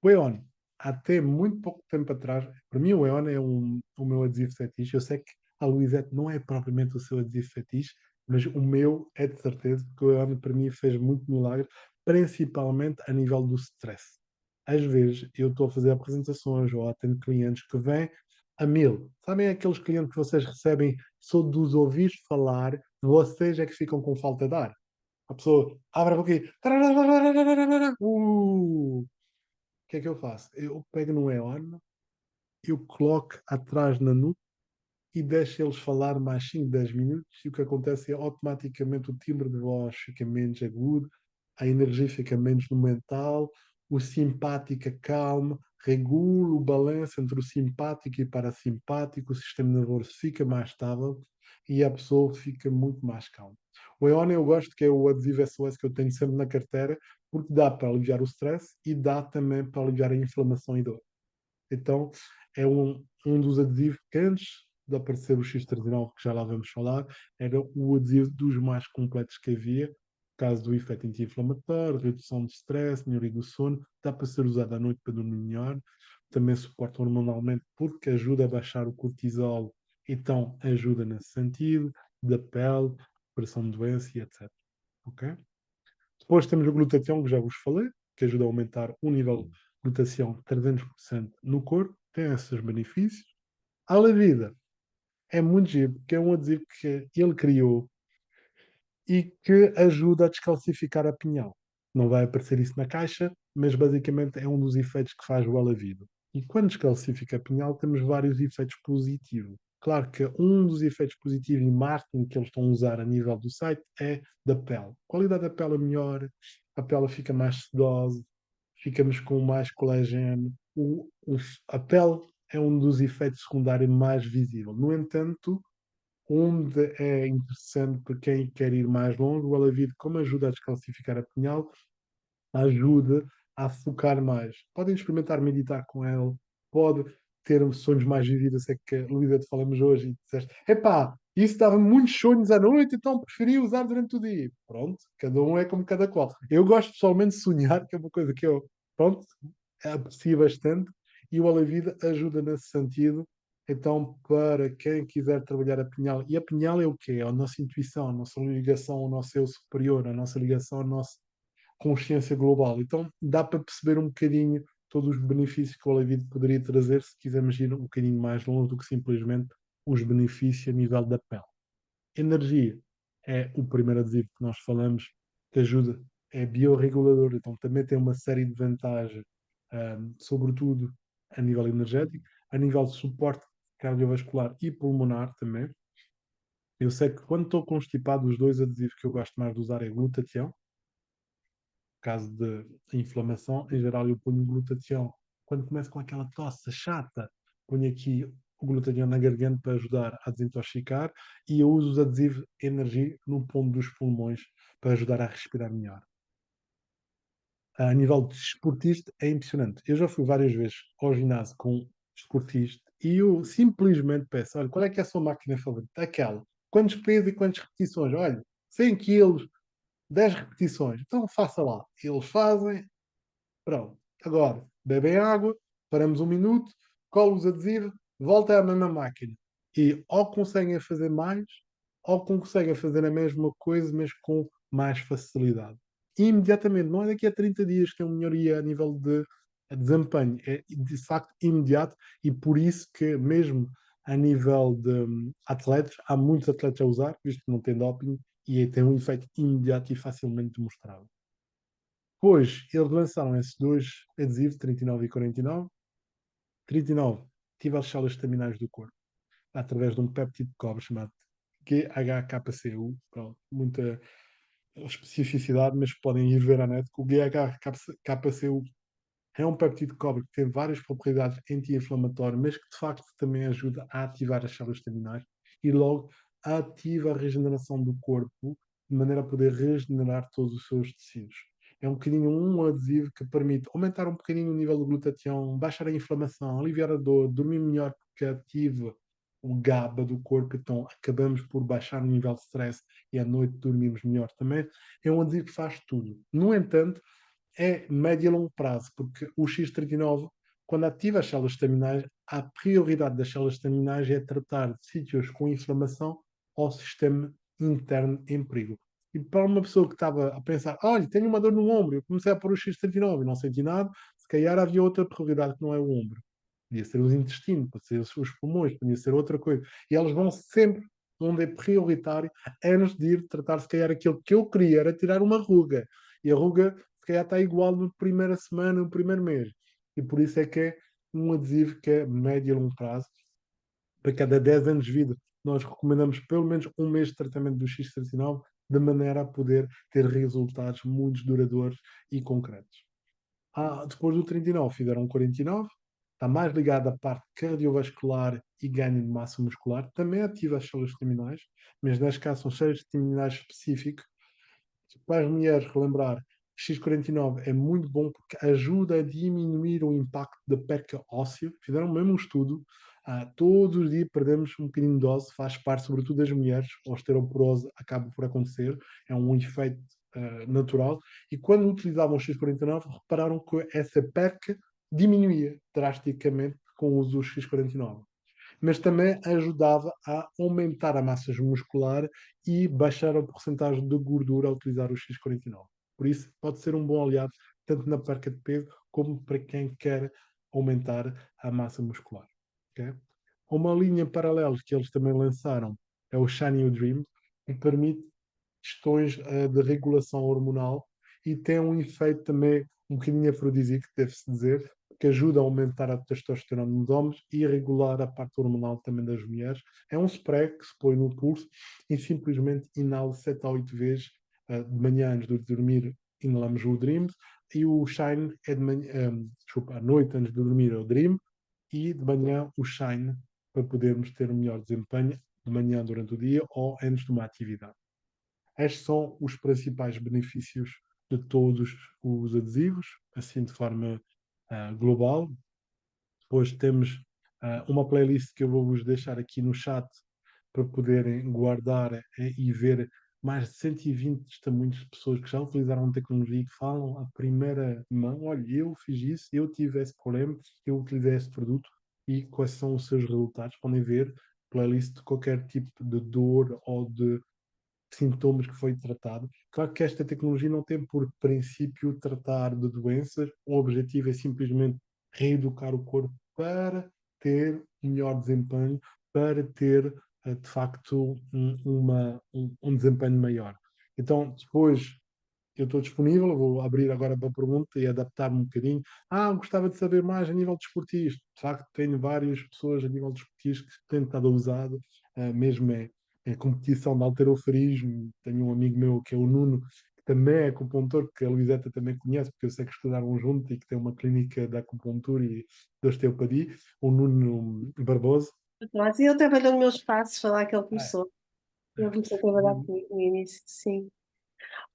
O EON, até muito pouco tempo atrás, para mim o EON é o meu adesivo fetiche. Eu sei que a Luizete não é propriamente o seu adesivo fetiche, mas o meu é de certeza, porque o EON para mim fez muito milagre, principalmente a nível do stress. Às vezes eu estou a fazer apresentações ou atendo clientes que vêm a mil. Sabem aqueles clientes que vocês recebem só dos ouvir falar, vocês é que ficam com falta de ar? A pessoa abre a boca e. O que é que eu faço? Eu pego no EON, eu coloco atrás na nuca e deixo eles falar mais 5, 10 minutos e o que acontece é automaticamente o timbre de voz fica menos agudo, a energia fica menos no mental, o simpático acalma, regula o balanço entre o simpático e o parasimpático, o sistema nervoso fica mais estável e a pessoa fica muito mais calma. O EON eu gosto que é o adesivo SOS que eu tenho sempre na carteira, porque dá para aliviar o stress e dá também para aliviar a inflamação e dor. Então, é um dos adesivos que antes de aparecer o X39, que já lá vamos falar, era o adesivo dos mais completos que havia, por causa do efeito anti-inflamatório, redução de stress, melhoria do sono, dá para ser usado à noite para dormir melhor, também suporta hormonalmente porque ajuda a baixar o cortisol, então ajuda nesse sentido, da pele, pressão de doença e etc. Ok? Depois temos o glutatião, que já vos falei, que ajuda a aumentar o nível de glutatião 300% no corpo, tem esses benefícios. A Lavida é muito giro, porque é um adesivo que ele criou e que ajuda a descalcificar a pinhal. Não vai aparecer isso na caixa, mas basicamente é um dos efeitos que faz o Alavida. E quando descalcifica a pinhal, temos vários efeitos positivos. Claro que um dos efeitos positivos e marketing que eles estão a usar a nível do site é da pele. A qualidade da pele é melhor, a pele fica mais sedosa, ficamos com mais colagênio. A pele é um dos efeitos secundários mais visível. No entanto, onde é interessante para quem quer ir mais longe, o Alavide, como ajuda a descalcificar a pinhal, ajuda a focar mais. Podem experimentar meditar com ele, pode ter sonhos mais vividos. Sei que, Luísa, te falamos hoje e disseste: epá, isso dava muitos sonhos à noite, então preferi usar durante o dia. Pronto, cada um é como cada qual. Eu gosto pessoalmente de sonhar, que é uma coisa que eu, pronto, aprecio bastante, e o Alavida ajuda nesse sentido. Então, para quem quiser trabalhar a pinhal, e a pinhal é o quê? É a nossa intuição, a nossa ligação ao nosso eu superior, a nossa ligação à nossa consciência global. Então dá para perceber um bocadinho todos os benefícios que o Olavide poderia trazer se quisermos ir um bocadinho mais longe do que simplesmente os benefícios a nível da pele. Energia. é o primeiro adesivo que nós falamos, que ajuda, é biorregulador, então também tem uma série de vantagens, sobretudo a nível energético, a nível de suporte cardiovascular e pulmonar também. Eu sei que quando estou constipado, os dois adesivos que eu gosto mais de usar é glutatião, caso de inflamação, em geral eu ponho glutatião. Quando começo com aquela tosse chata, ponho aqui o glutatião na garganta para ajudar a desintoxicar e eu uso os adesivos Energy no ponto dos pulmões para ajudar a respirar melhor. A nível de desportista é impressionante. Eu já fui várias vezes ao ginásio com desportista e eu simplesmente peço, olha, qual é que é a sua máquina favorita? Aquela. Quantos pesos e quantas repetições? Olha, 100 quilos, 10 repetições. Então faça lá. Eles fazem, pronto. Agora, bebem água, paramos um minuto, colam os adesivos, volta à mesma máquina. E ou conseguem fazer mais, ou conseguem fazer a mesma coisa, mas com mais facilidade. E imediatamente, não é daqui a 30 dias que tem uma melhoria a nível de desempenho, é de facto imediato e por isso que mesmo a nível de atletas, há muitos atletas a usar, visto que não tem doping, e tem um efeito imediato e facilmente demonstrável. Depois, eles lançaram esses dois adesivos, 39 e 49. 39 ativa as células estaminais do corpo, através de um péptido de cobre chamado GHKCU. Pronto, muita especificidade, mas podem ir ver à net que o GHKCU é um péptido de cobre que tem várias propriedades anti-inflamatórias, mas que de facto também ajuda a ativar as células estaminais e logo ativa a regeneração do corpo de maneira a poder regenerar todos os seus tecidos. É um bocadinho um adesivo que permite aumentar um bocadinho o nível do glutatião, baixar a inflamação, aliviar a dor, dormir melhor porque ativa o GABA do corpo, então acabamos por baixar o nível de stress e à noite dormimos melhor também. É um adesivo que faz tudo. No entanto, é médio e longo prazo, porque o X39, quando ativa as células estaminais, a prioridade das células estaminais é tratar de sítios com inflamação ao sistema interno em perigo. E para uma pessoa que estava a pensar, olha, tenho uma dor no ombro, eu comecei a pôr o X39 e não senti nada, se calhar havia outra prioridade que não é o ombro. Podia ser os intestinos, podia ser os pulmões, podia ser outra coisa. E elas vão sempre onde é prioritário, antes de ir tratar, se calhar, aquilo que eu queria era tirar uma ruga. E a ruga, se calhar, está igual na primeira semana, no primeiro mês. E por isso é que é um adesivo que é médio e longo prazo. Para cada 10 anos de vida, nós recomendamos pelo menos um mês de tratamento do X39, de maneira a poder ter resultados muito duradouros e concretos. Depois do 39 fizeram um 49, está mais ligado à parte cardiovascular e ganho de massa muscular, também ativa as células terminais, mas neste caso são células terminais específicas. Para as mulheres, relembrar, X49 é muito bom porque ajuda a diminuir o impacto da perca óssea. Fizeram mesmo um estudo. Todos os dias perdemos um bocadinho de osso, faz parte, sobretudo das mulheres. A osteoporose acaba por acontecer, é um efeito natural. E quando utilizavam o X49, repararam que essa perca diminuía drasticamente com o uso do X49, mas também ajudava a aumentar a massa muscular e baixar a porcentagem de gordura ao utilizar o X49. Por isso, pode ser um bom aliado tanto na perca de peso como para quem quer aumentar a massa muscular. Okay? Uma linha paralela que eles também lançaram é o Shiny Dream, que permite questões de regulação hormonal e tem um efeito também um bocadinho afrodisíaco, deve-se dizer, que ajuda a aumentar a testosterona nos homens e a regular a parte hormonal também das mulheres. É um spray que se põe no pulso e simplesmente inala 7 a 8 vezes de manhã antes de dormir, inalamos o Dream, e o Shine é de manhã, desculpa, à noite antes de dormir é o Dream, e de manhã o Shine para podermos ter um melhor desempenho de manhã durante o dia ou antes de uma atividade. Estes são os principais benefícios de todos os adesivos, assim de forma global. Depois temos uma playlist que eu vou-vos deixar aqui no chat para poderem guardar e ver mais de 120 testemunhos de pessoas que já utilizaram a tecnologia e que falam a primeira mão, olha, eu fiz isso, eu tive esse problema, eu utilizei esse produto e quais são os seus resultados. Podem ver playlist de qualquer tipo de dor ou de sintomas que foi tratado. Claro que esta tecnologia não tem por princípio tratar de doenças, o objetivo é simplesmente reeducar o corpo para ter melhor desempenho, para ter de facto um desempenho maior. Então, depois eu estou disponível, vou abrir agora para a pergunta e adaptar-me um bocadinho. Gostava de saber mais a nível desportista. De facto, tenho várias pessoas a nível desportista que têm estado a usar, mesmo é competição de halterofilismo. Tenho um amigo meu que é o Nuno, que também é acupuntor, que a Luizeta também conhece, porque eu sei que estudaram junto e que tem uma clínica de acupuntura e de osteopatia, o Nuno Barbosa. Mas ele trabalhou no meu espaço, foi lá que ele Ah, começou. Ele começou a o trabalhar Nuno- comigo no início, sim.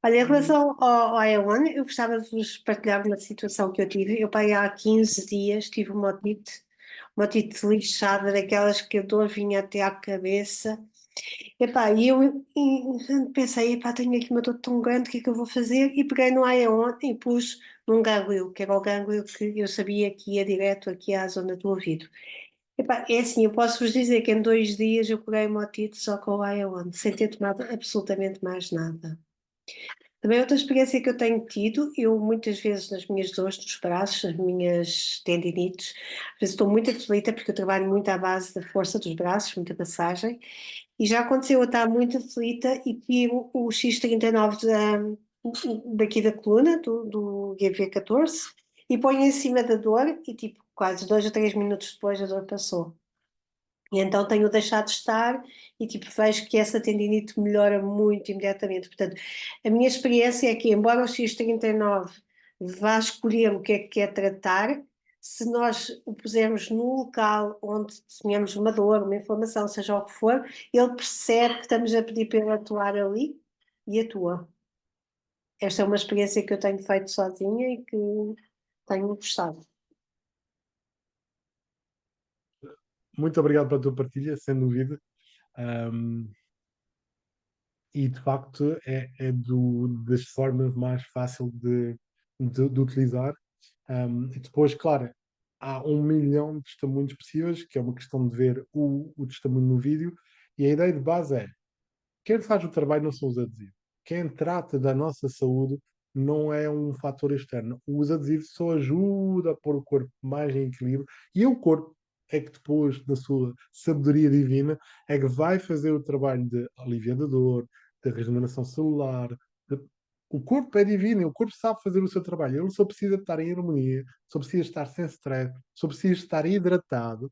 Olha, em e- relação ao Ion, eu gostava de vos partilhar uma situação que eu tive. Eu, pai, há 15 dias tive uma otite lixada, daquelas que a dor vinha até à cabeça. Epá, pensei, epá, tenho aqui uma dor tão grande, o que é que eu vou fazer? E peguei no Ion e pus num gânglio, que era o gânglio que eu sabia que ia direto aqui à zona do ouvido. Epá, é assim, eu posso vos dizer que em 2 dias eu curei uma otite só com o Ion, sem ter tomado absolutamente mais nada. Também outra experiência que eu tenho tido, eu muitas vezes nas minhas dores dos braços, nas minhas tendinites, às vezes estou muito aflita porque eu trabalho muito à base da força dos braços, muita massagem, e já aconteceu eu estar muito aflita e tiro o X39 daqui da coluna, do GV14, e ponho em cima da dor e tipo quase 2 ou 3 minutos depois a dor passou. E então tenho deixado de estar e tipo vejo que essa tendinite melhora muito imediatamente. Portanto, a minha experiência é que, embora o X39 vá escolher o que é que quer tratar, se nós o pusermos num local onde tenhamos uma dor, uma inflamação, seja o que for, ele percebe que estamos a pedir para ele atuar ali e atua. Esta é uma experiência que eu tenho feito sozinha e que tenho gostado. Muito obrigado pela tua partilha, sem dúvida. Um, e de facto das formas mais fácil de utilizar. E depois, claro, há 1 milhão de testemunhos possíveis, que é uma questão de ver o testemunho no vídeo, e a ideia de base é: quem faz o trabalho não são os adesivos. Quem trata da nossa saúde não é um fator externo. Os adesivos só ajudam a pôr o corpo mais em equilíbrio, e o corpo é que depois, na sua sabedoria divina, é que vai fazer o trabalho de alívio da dor, de regeneração celular. de- O corpo é divino, e o corpo sabe fazer o seu trabalho. Ele só precisa estar em harmonia, só precisa estar sem stress, só precisa estar hidratado.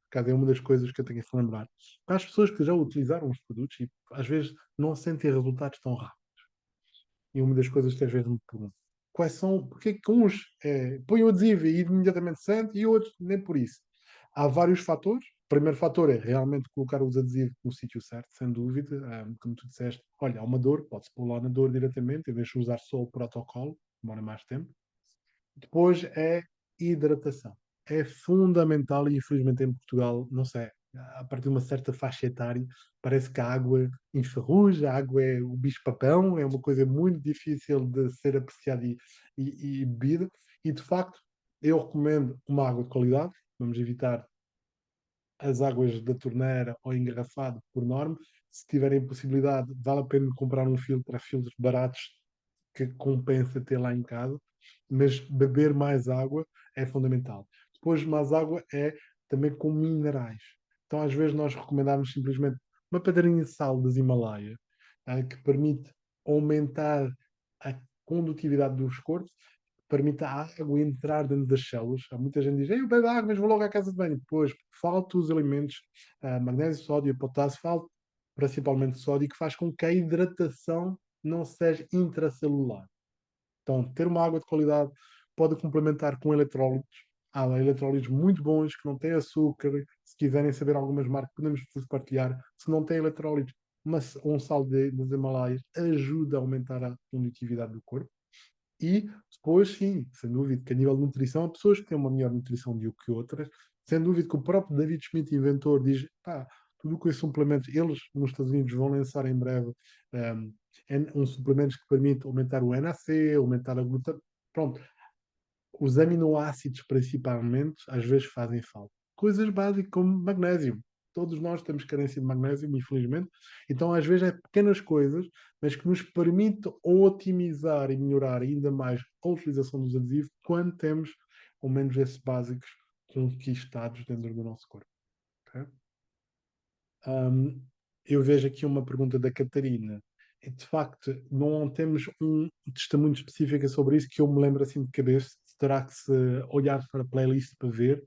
Caso é uma das coisas que eu tenho a relembrar. Para as pessoas que já utilizaram os produtos e às vezes não sentem resultados tão rápidos. E uma das coisas que às vezes me pergunto: quais são, porque é que uns põem o adesivo e imediatamente sente e outros nem por isso? Há vários fatores. O primeiro fator é realmente colocar os adesivos no sítio certo, sem dúvida. Como tu disseste, olha, há uma dor, pode-se pôr lá na dor diretamente, em vez de usar só o protocolo, demora mais tempo. Depois é hidratação. É fundamental e infelizmente em Portugal, não sei, a partir de uma certa faixa etária, parece que a água enferruja, a água é o bicho-papão, é uma coisa muito difícil de ser apreciada e bebida. E de facto, eu recomendo uma água de qualidade, vamos evitar as águas da torneira ou engarrafado por norma. Se tiverem possibilidade, vale a pena comprar um filtro, há filtros baratos que compensa ter lá em casa, mas beber mais água é fundamental. Depois, mais água é também com minerais. Então, às vezes, nós recomendamos simplesmente uma pedrinha de sal das Himalaia, que permite aumentar a condutividade dos corpos, permite a água entrar dentro das células. Há muita gente que diz: eu bebo água, mas vou logo à casa de banho. Depois, falta os alimentos, magnésio, sódio, potássio, falta principalmente sódio, que faz com que a hidratação não seja intracelular. Então, ter uma água de qualidade pode complementar com eletrólitos. Há eletrólitos muito bons que não têm açúcar. Se quiserem saber algumas marcas, podemos vos partilhar. Se não tem eletrólitos, mas um sal dos Himalaias ajuda a aumentar a condutividade do corpo. E depois, sim, sem dúvida que a nível de nutrição, há pessoas que têm uma melhor nutrição do que outras. Sem dúvida que o próprio David Schmidt, inventor, diz: tudo o que é suplementos, eles nos Estados Unidos vão lançar em breve um, suplementos que permitem aumentar o NAC, aumentar a glutamina. Pronto, os aminoácidos principalmente, às vezes fazem falta. Coisas básicas como magnésio. Todos nós temos carência de magnésio, infelizmente. Então, às vezes, é pequenas coisas, mas que nos permitem otimizar e melhorar ainda mais a utilização dos adesivos quando temos, ao menos, esses básicos conquistados dentro do nosso corpo. Okay? Hum, eu vejo aqui uma pergunta da Catarina. E, de facto, não temos um testemunho específico sobre isso que eu me lembro assim de cabeça. Terá que se olhar para a playlist para ver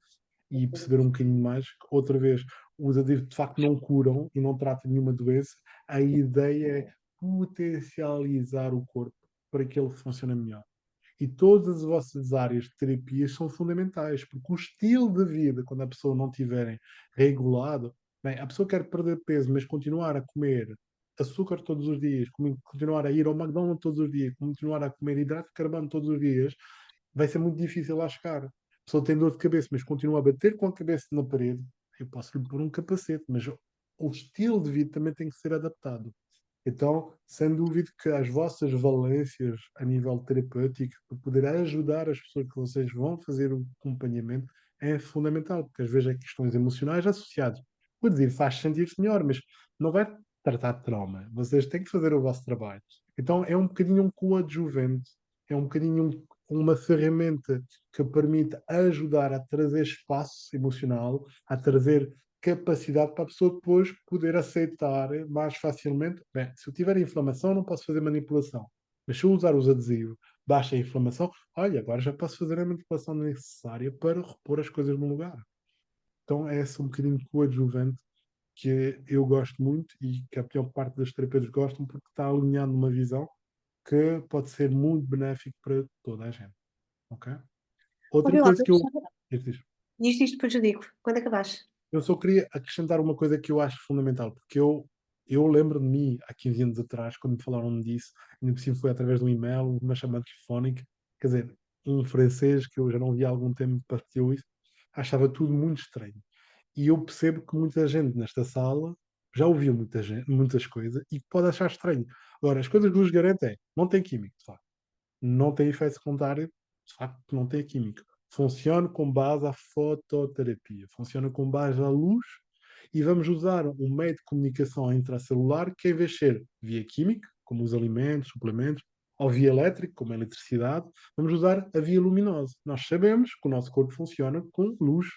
e perceber um bocadinho mais. Outra vez, os aditivos de facto não curam e não tratam nenhuma doença. A ideia é potencializar o corpo para que ele funcione melhor. E todas as vossas áreas de terapias são fundamentais, porque o estilo de vida, quando a pessoa não tiver regulado, bem, a pessoa quer perder peso, mas continuar a comer açúcar todos os dias, continuar a ir ao McDonald's todos os dias, continuar a comer hidrato de carbono todos os dias, vai ser muito difícil lá chegar. A pessoa tem dor de cabeça, mas continua a bater com a cabeça na parede. Eu posso lhe pôr um capacete, mas o estilo de vida também tem que ser adaptado. Então, sem dúvida que as vossas valências a nível terapêutico, para poder ajudar as pessoas que vocês vão fazer o acompanhamento, é fundamental, porque às vezes há questões emocionais associadas. Vou dizer, faz sentir-se melhor, mas não vai tratar de trauma. Vocês têm que fazer o vosso trabalho. Então, é um bocadinho um coadjuvante, é um bocadinho uma ferramenta que permite ajudar a trazer espaço emocional, a trazer capacidade para a pessoa depois poder aceitar mais facilmente. Bem, se eu tiver inflamação, não posso fazer manipulação. Mas se eu usar os adesivos, baixa a inflamação, olha, agora já posso fazer a manipulação necessária para repor as coisas no lugar. Então é esse um bocadinho de coadjuvante que eu gosto muito e que a pior parte das terapeutas gostam porque está alinhado numa visão que pode ser muito benéfico para toda a gente. Ok? Outra Olha lá, coisa que eu. Diz, diz. diz isto depois eu digo, quando acabaste. Eu só queria acrescentar uma coisa que eu acho fundamental, porque eu lembro de mim, há 15 anos atrás, quando me falaram disso, ainda por cima foi através de um e-mail, uma chamada telefónica, quer dizer, um francês que eu já não via há algum tempo partilhou isso, achava tudo muito estranho. E eu percebo que muita gente nesta sala já ouviu muita gente, muitas coisas e que pode achar estranho. Agora, as coisas que vos garanto é, não tem químico, de facto. Não tem efeito secundário, de facto, não tem químico. Funciona com base à fototerapia, funciona com base à luz e vamos usar um meio de comunicação intracelular que, em vez de ser via química, como os alimentos, suplementos, ou via elétrica, como a eletricidade, vamos usar a via luminosa. Nós sabemos que o nosso corpo funciona com luz.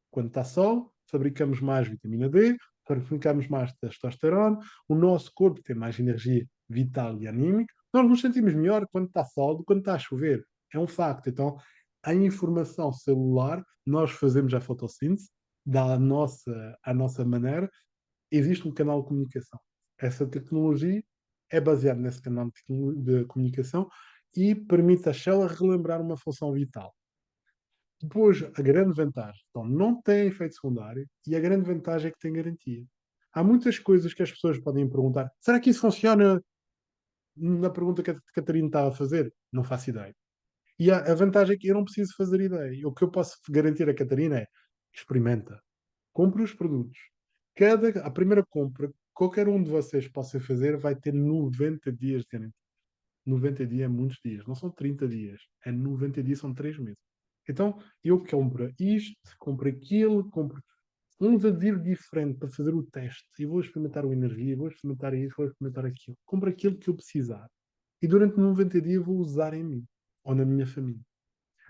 Quando está sol, fabricamos mais vitamina D, fabricamos mais testosterona, o nosso corpo tem mais energia vital e anímica. Nós nos sentimos melhor quando está sol do que quando está a chover. É um facto. Então, a informação celular, nós fazemos a fotossíntese à nossa maneira, existe um canal de comunicação. Essa tecnologia é baseada nesse canal de comunicação e permite à célula relembrar uma função vital. Depois, a grande vantagem, então, não tem efeito secundário e a grande vantagem é que tem garantia. Há muitas coisas que as pessoas podem perguntar: será que isso funciona na pergunta que a Catarina estava a fazer? Não faço ideia. E a vantagem é que eu não preciso fazer ideia. O que eu posso garantir a Catarina é: experimenta, compre os produtos. A primeira compra que qualquer um de vocês possa fazer vai ter 90 dias de garantia. 90 dias é muitos dias, não são 30 dias, é 90 dias, são 3 meses. Então, eu compro isto, compro aquilo, compro um adesivo diferente para fazer o teste e vou experimentar o energia, vou experimentar isso, vou experimentar aquilo. Compro aquilo que eu precisar e durante 90 dias vou usar em mim ou na minha família.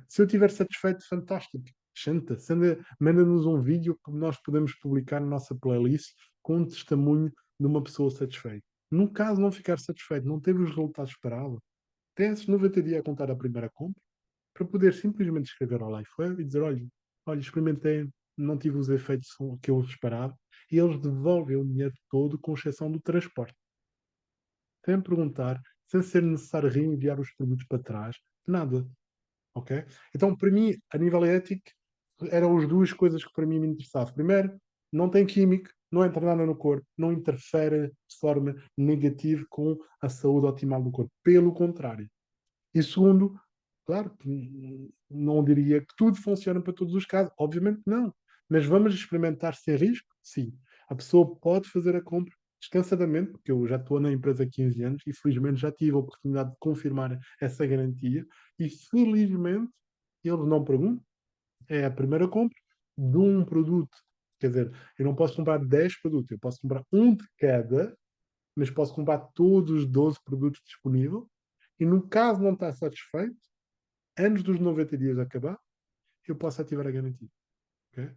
Se eu estiver satisfeito, fantástico. Manda-nos um vídeo que nós podemos publicar na nossa playlist com um testemunho de uma pessoa satisfeita. No caso não ficar satisfeito, não ter os resultados esperados, tem esses 90 dias a contar a primeira compra para poder simplesmente escrever ao LifeWeb e dizer: olha, experimentei, não tive os efeitos que eu esperava, e eles devolvem o dinheiro todo, com exceção do transporte. Sem perguntar, sem ser necessário reenviar os produtos para trás, nada. Ok? Então, para mim, a nível ético, eram as duas coisas que para mim me interessavam. Primeiro, não tem químico, não entra nada no corpo, não interfere de forma negativa com a saúde optimal do corpo. Pelo contrário. E segundo, claro, não diria que tudo funciona para todos os casos. Obviamente não. Mas vamos experimentar sem risco? Sim. A pessoa pode fazer a compra descansadamente, porque eu já estou na empresa há 15 anos e felizmente já tive a oportunidade de confirmar essa garantia e felizmente eles não perguntam. É a primeira compra de um produto. Quer dizer, eu não posso comprar 10 produtos, eu posso comprar um de cada, mas posso comprar todos os 12 produtos disponíveis e no caso não estar satisfeito, antes dos 90 dias acabar, eu posso ativar a garantia. Ok?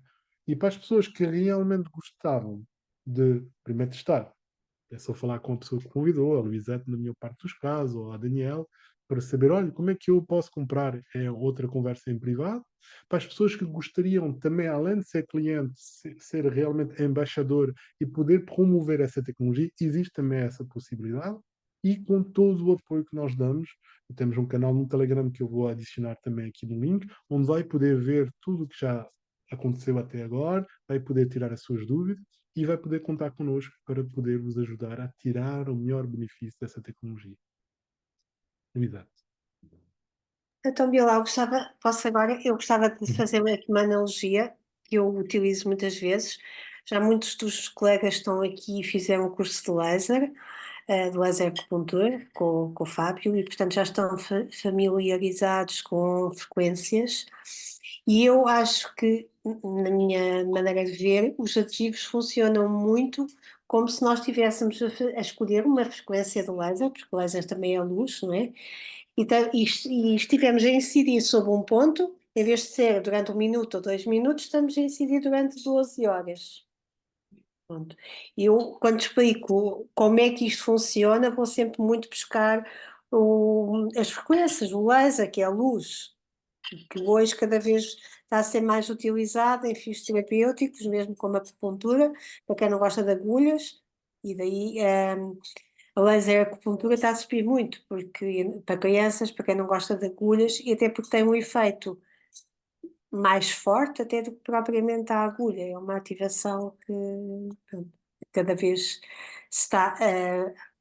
E para as pessoas que realmente gostavam de primeiro testar. É só falar com a pessoa que convidou, a Luizete, na minha parte dos casos, ou a Daniel, para saber, olha, como é que eu posso comprar? É outra conversa em privado. Para as pessoas que gostariam também, além de ser cliente, ser realmente embaixador e poder promover essa tecnologia, existe também essa possibilidade. E com todo o apoio que nós damos, temos um canal no Telegram que eu vou adicionar também aqui no link, onde vai poder ver tudo o que já aconteceu até agora, vai poder tirar as suas dúvidas e vai poder contar connosco para poder vos ajudar a tirar o melhor benefício dessa tecnologia. Exato. Então, Bilal, eu gostava de Uhum. fazer aqui uma analogia que eu utilizo muitas vezes. Já muitos dos colegas estão aqui e fizeram o curso de laser acupuntura, com o Fábio, e portanto já estão familiarizados com frequências. E eu acho que, na minha maneira de ver, os adesivos funcionam muito como se nós estivéssemos a escolher uma frequência de laser, porque o laser também é luz, não é? E estivemos a incidir sobre um ponto, em vez de ser durante 1 minuto ou 2 minutos, estamos a incidir durante 12 horas. Pronto. Eu, quando explico como é que isto funciona, vou sempre muito buscar as frequências, o laser, que é a luz, que hoje cada vez está a ser mais utilizado em fios terapêuticos, mesmo como a acupuntura, para quem não gosta de agulhas, e daí a laser acupuntura está a subir muito, porque para crianças, para quem não gosta de agulhas, e até porque tem um efeito mais forte até do que propriamente a agulha, é uma ativação que pronto, cada vez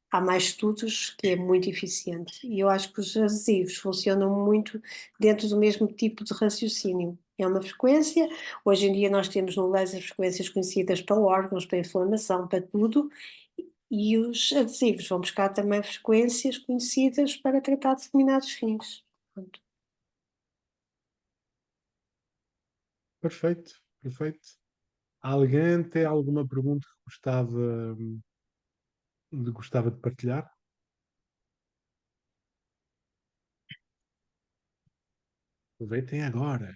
há mais estudos que é muito eficiente. E eu acho que os adesivos funcionam muito dentro do mesmo tipo de raciocínio. É uma frequência, hoje em dia nós temos no laser frequências conhecidas para órgãos, para inflamação, para tudo, e os adesivos vão buscar também frequências conhecidas para tratar determinados fins. Pronto. Perfeito, perfeito. Alguém tem alguma pergunta que gostava de partilhar? Aproveitem agora.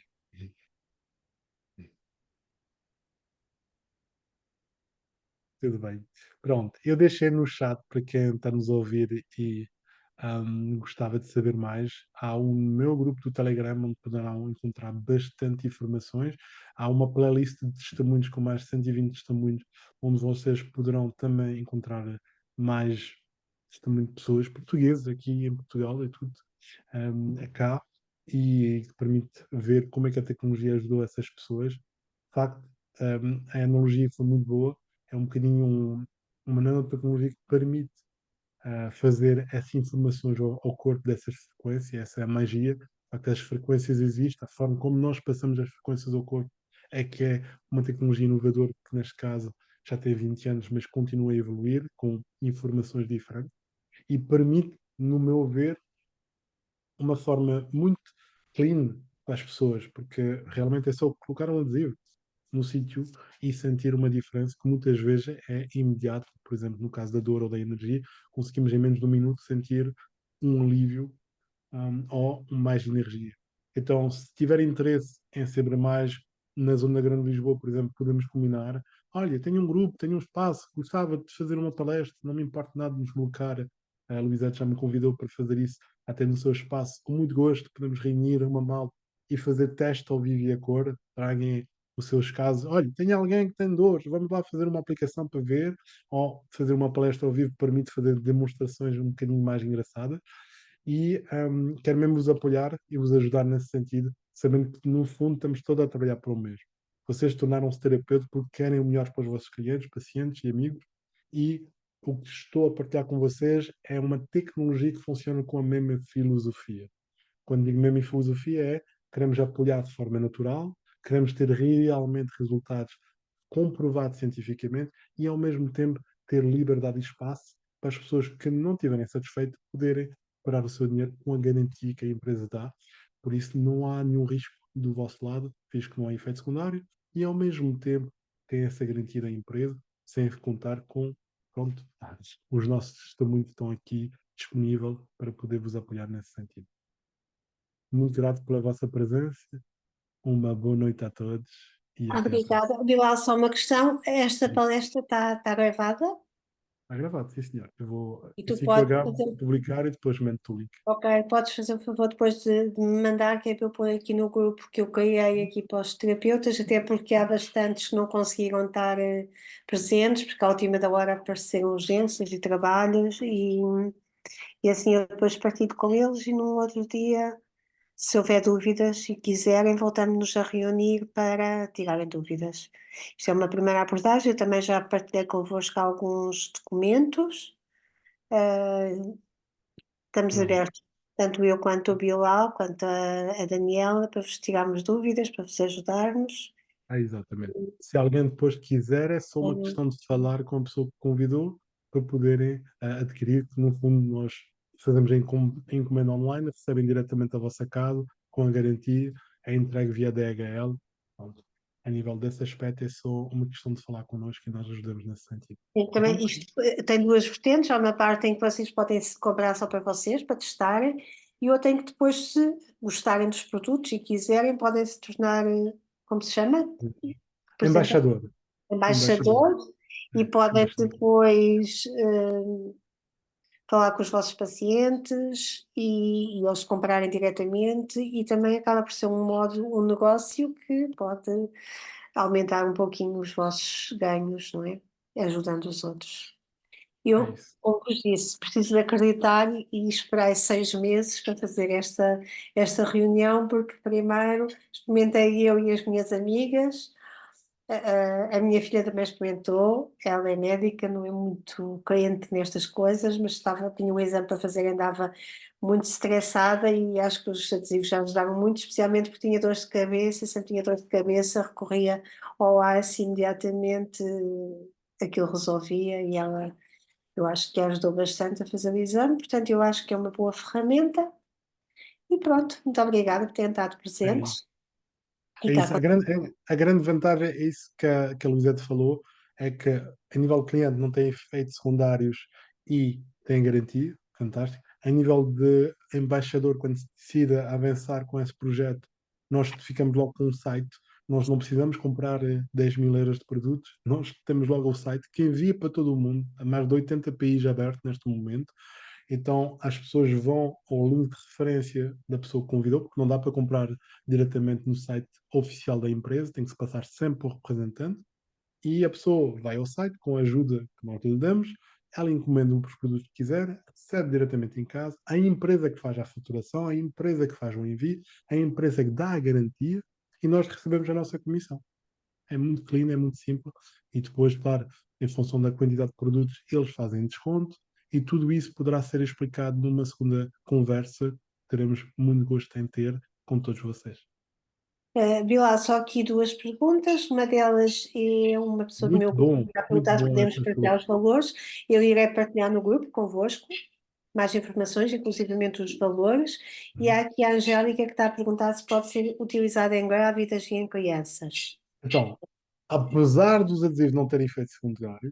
Tudo bem. Pronto, eu deixei no chat para quem está nos a ouvir e gostava de saber mais. Há o meu grupo do Telegram onde poderão encontrar bastante informações. Há uma playlist de testemunhos com mais de 120 testemunhos, onde vocês poderão também encontrar mais testemunho de pessoas portuguesas aqui em Portugal e tudo cá, e que permite ver como é que a tecnologia ajudou essas pessoas. De facto, a analogia foi muito boa. É um bocadinho uma nanotecnologia que permite fazer essas informações ao corpo dessas frequências, essa é a magia. Facto, as frequências existem, a forma como nós passamos as frequências ao corpo é que é uma tecnologia inovadora que, neste caso, já tem 20 anos, mas continua a evoluir com informações diferentes e permite, no meu ver, uma forma muito clean para as pessoas, porque realmente é só colocar um adesivo no sítio e sentir uma diferença que muitas vezes é imediato. Por exemplo, no caso da dor ou da energia, conseguimos em menos de 1 minuto sentir um alívio ou mais energia. Então, se tiver interesse em saber mais na Zona Grande de Lisboa, por exemplo, podemos combinar. Olha, tenho um grupo, tenho um espaço, gostava de fazer uma palestra, não me importa nada de nos deslocar. A Luizete já me convidou para fazer isso até no seu espaço. Com muito gosto, podemos reunir uma malta e fazer teste ao vivo e a cor. Traguem os seus casos. Olha, tem alguém que tem dores, vamos lá fazer uma aplicação para ver, ou fazer uma palestra ao vivo permite fazer demonstrações um bocadinho mais engraçadas e quero mesmo vos apoiar e vos ajudar nesse sentido, sabendo que no fundo estamos todos a trabalhar para o mesmo. Vocês tornaram-se terapeutas porque querem o melhor para os vossos clientes, pacientes e amigos, e o que estou a partilhar com vocês é uma tecnologia que funciona com a mesma filosofia. Quando digo mesma filosofia é queremos apoiar de forma natural, queremos ter realmente resultados comprovados cientificamente e ao mesmo tempo ter liberdade e espaço para as pessoas que não estiverem satisfeitas poderem parar o seu dinheiro com a garantia que a empresa dá. Por isso não há nenhum risco do vosso lado, visto que não há efeito secundário, e ao mesmo tempo tem essa garantia da empresa, sem contar com, pronto, os nossos testemunhos estão aqui disponível para poder vos apoiar nesse sentido. Muito grato pela vossa presença, uma boa noite a todos e assim é feito. Obrigada. Bilal, só uma questão. Esta palestra está gravada Está gravado, sim senhor. Eu vou, e tu assim que eu podes gravo, fazer. vou publicar e depois mando o link. Ok, podes fazer o favor depois de me mandar, que é para eu pôr aqui no grupo que eu criei aqui para os terapeutas, até porque há bastantes que não conseguiram estar presentes, porque à última da hora apareceram urgências e trabalhos, e assim eu depois partilho com eles e num outro dia, se houver dúvidas e quiserem, voltamos-nos a reunir para tirarem dúvidas. Isto é uma primeira abordagem, eu também já partilhei convosco alguns documentos. Estamos Pronto. abertos, tanto eu quanto o Bilal, quanto a Daniela, para vos tirarmos dúvidas, para vos ajudarmos. Exatamente. Se alguém depois quiser, é só uma Hum, questão de falar com a pessoa que convidou para poderem adquirir, que no fundo nós fazemos a encomenda online, recebem diretamente a vossa casa, com a garantia, é entregue via DHL. Pronto. A nível desse aspecto, é só uma questão de falar connosco e nós ajudamos nesse sentido. E Tá também bom? isto tem duas vertentes, há uma parte em que vocês podem se comprar só para vocês, para testarem, e outra em que depois, se gostarem dos produtos e quiserem, podem se tornar, como se chama? Representante, Embaixador. Embaixador. embaixador, e É, podem embaixador. depois falar com os vossos pacientes e eles comprarem diretamente e também acaba por ser um modo, um negócio que pode aumentar um pouquinho os vossos ganhos, não é? Ajudando os outros. É Eu, isso. como vos disse, preciso de acreditar e esperar 6 meses para fazer esta reunião, porque primeiro experimentei eu e as minhas amigas, a minha filha também experimentou, ela é médica, não é muito crente nestas coisas, mas tinha um exame para fazer, andava muito estressada e acho que os adesivos já ajudavam muito, especialmente porque tinha dores de cabeça, e sempre tinha dor de cabeça, recorria ao AS imediatamente, aquilo resolvia e ela, eu acho que ajudou bastante a fazer o exame, portanto eu acho que é uma boa ferramenta e pronto, muito obrigada por terem estado É isso. presentes e É cá isso. A grande vantagem é isso que a Luizete falou, é que a nível de cliente não tem efeitos secundários e tem garantia, fantástico. A nível de embaixador, quando se decida avançar com esse projeto, nós ficamos logo com um site, nós não precisamos comprar 10 mil euros de produtos, nós temos logo o site que envia para todo o mundo, a mais de 80 países abertos neste momento. Então as pessoas vão ao link de referência da pessoa que convidou, porque não dá para comprar diretamente no site oficial da empresa, tem que se passar sempre por representante, e a pessoa vai ao site com a ajuda que nós lhe damos, ela encomenda os produtos que quiser, recebe diretamente em casa, a empresa que faz a faturação, a empresa que faz o envio, a empresa que dá a garantia, e nós recebemos a nossa comissão. É muito clean, é muito simples. E depois, claro, em função da quantidade de produtos, eles fazem desconto e tudo isso poderá ser explicado numa segunda conversa que teremos muito gosto em ter com todos vocês. Vi lá só aqui duas perguntas. Uma delas é uma pessoa do meu grupo que está a Muito perguntar se bom podemos esta partilhar sua. os valores. Eu irei partilhar no grupo convosco mais informações, inclusivamente os valores. E há aqui a Angélica que está a perguntar se pode ser utilizada em grávidas e em crianças. Então, apesar dos adesivos não terem efeitos secundários,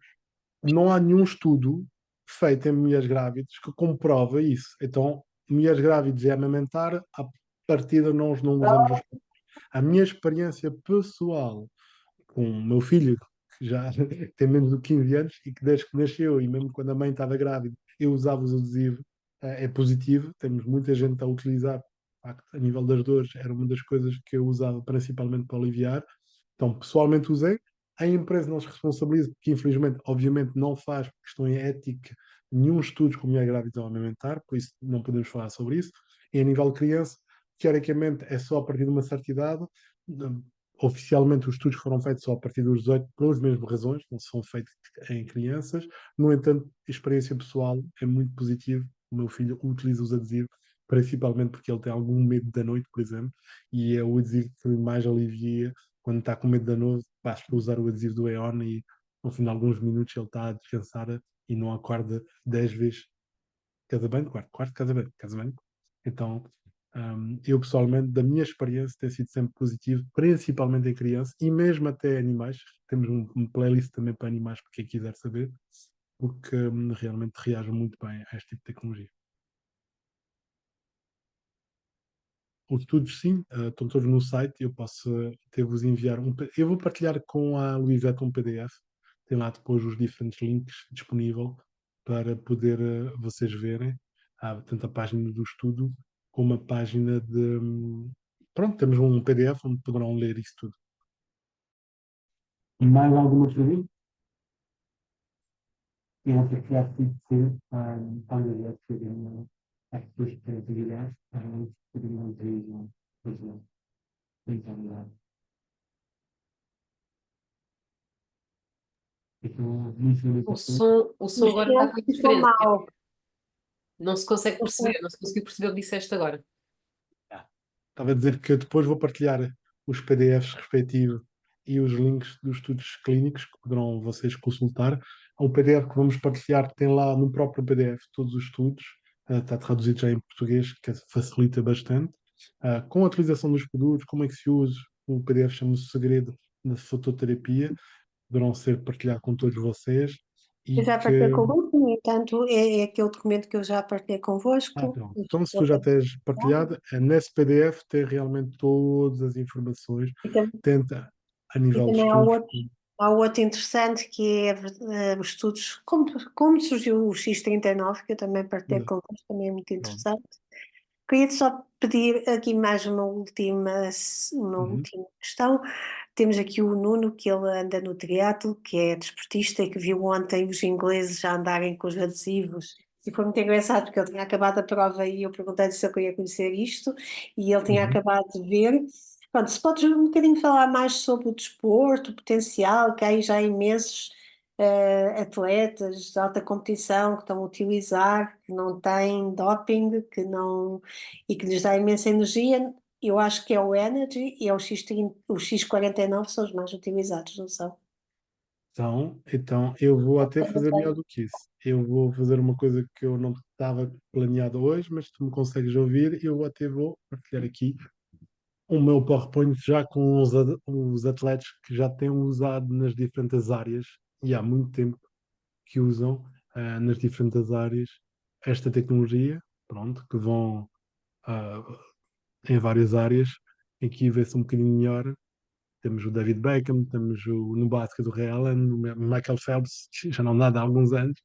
não há nenhum estudo feito em mulheres grávidas que comprova isso. Então, mulheres grávidas e a amamentar, à partida nós não usamos os. A minha experiência pessoal com o meu filho, que já tem menos de 15 anos e que desde que nasceu e mesmo quando a mãe estava grávida, eu usava os adesivos, é positivo. Temos muita gente a utilizar. De facto, a nível das dores, era uma das coisas que eu usava principalmente para aliviar. Então, pessoalmente usei. A empresa não se responsabiliza, porque infelizmente, obviamente, não faz por questão ética nenhum estudo com mulher grávida ou amamentar, por isso não podemos falar sobre isso. E a nível de criança, teoricamente, é só a partir de uma certa idade. Oficialmente, os estudos foram feitos só a partir dos 18, pelas mesmas razões, não são feitos em crianças. No entanto, a experiência pessoal é muito positiva. O meu filho utiliza os adesivos, principalmente porque ele tem algum medo da noite, por exemplo, e é o adesivo que mais alivia quando está com medo da noite. Basta usar o adesivo do Eon e, no fim de alguns minutos, ele está a descansar e não acorda 10 vezes casa banho, quarto, casa banho. Então, eu pessoalmente, da minha experiência, tem sido sempre positivo, principalmente em criança e mesmo até animais. Temos um playlist também para animais, para quem quiser saber, porque realmente reage muito bem a este tipo de tecnologia. os estudos, sim, estão todos no site. Eu posso até vos enviar eu vou partilhar com a Luizete um PDF. Tem lá depois os diferentes links disponível para poder vocês verem. Há tanto a página do estudo como a página de. Pronto, temos um PDF onde poderão ler isso tudo. Mais alguma pergunta? Eu não sei se já pode ser quando eu estiver as pessoas que têm atividade, poderiam ter uma O som O agora está com som ficou interferência. mal. Não se consegue O som- perceber, não se conseguiu perceber o que disseste agora. Estava a dizer que depois vou partilhar os PDFs respectivos e os links dos estudos clínicos que poderão vocês consultar. O PDF que vamos partilhar tem lá no próprio PDF todos os estudos, está traduzido já em português, que facilita bastante. Com a utilização dos produtos, como é que se usa, o PDF chama-se Segredo da Fototerapia, poderão ser partilhados com todos vocês. Eu E já partilhei que. convosco, no entanto, é aquele documento que eu já partilhei convosco. Pronto. Então, se tu já tens partilhado, nesse PDF tem realmente todas as informações, E, tam- tenta a e nível de também estudos. há outro interessante que é os estudos, como surgiu o X39, que eu também partilhei convosco, também é muito Pronto. interessante. Queria-te só pedir aqui mais uma Uhum. última questão. Temos aqui o Nuno, que ele anda no triatlo, que é desportista e que viu ontem os ingleses já andarem com os adesivos. E foi muito engraçado, porque ele tinha acabado a prova e eu perguntei-lhe se eu queria conhecer isto, e ele tinha Uhum. acabado de ver. Pronto, se podes um bocadinho falar mais sobre o desporto, o potencial, que há aí já imensos atletas de alta competição que estão a utilizar, que não têm doping, que não, e que lhes dá imensa energia. Eu acho que é o Energy e é o X49 são os mais utilizados, não são? Então, eu vou até fazer melhor do que isso. Eu vou fazer uma coisa que eu não estava planeado hoje, mas tu me consegues ouvir, eu até vou partilhar aqui o meu PowerPoint já com os atletas que já têm usado nas diferentes áreas, e há muito tempo que usam nas diferentes áreas esta tecnologia, pronto, que vão ah, em várias áreas. Aqui vê-se um bocadinho melhor. Temos o David Beckham, temos no basquete do Ray Allen, o Michael Phelps, que já não nada há alguns anos,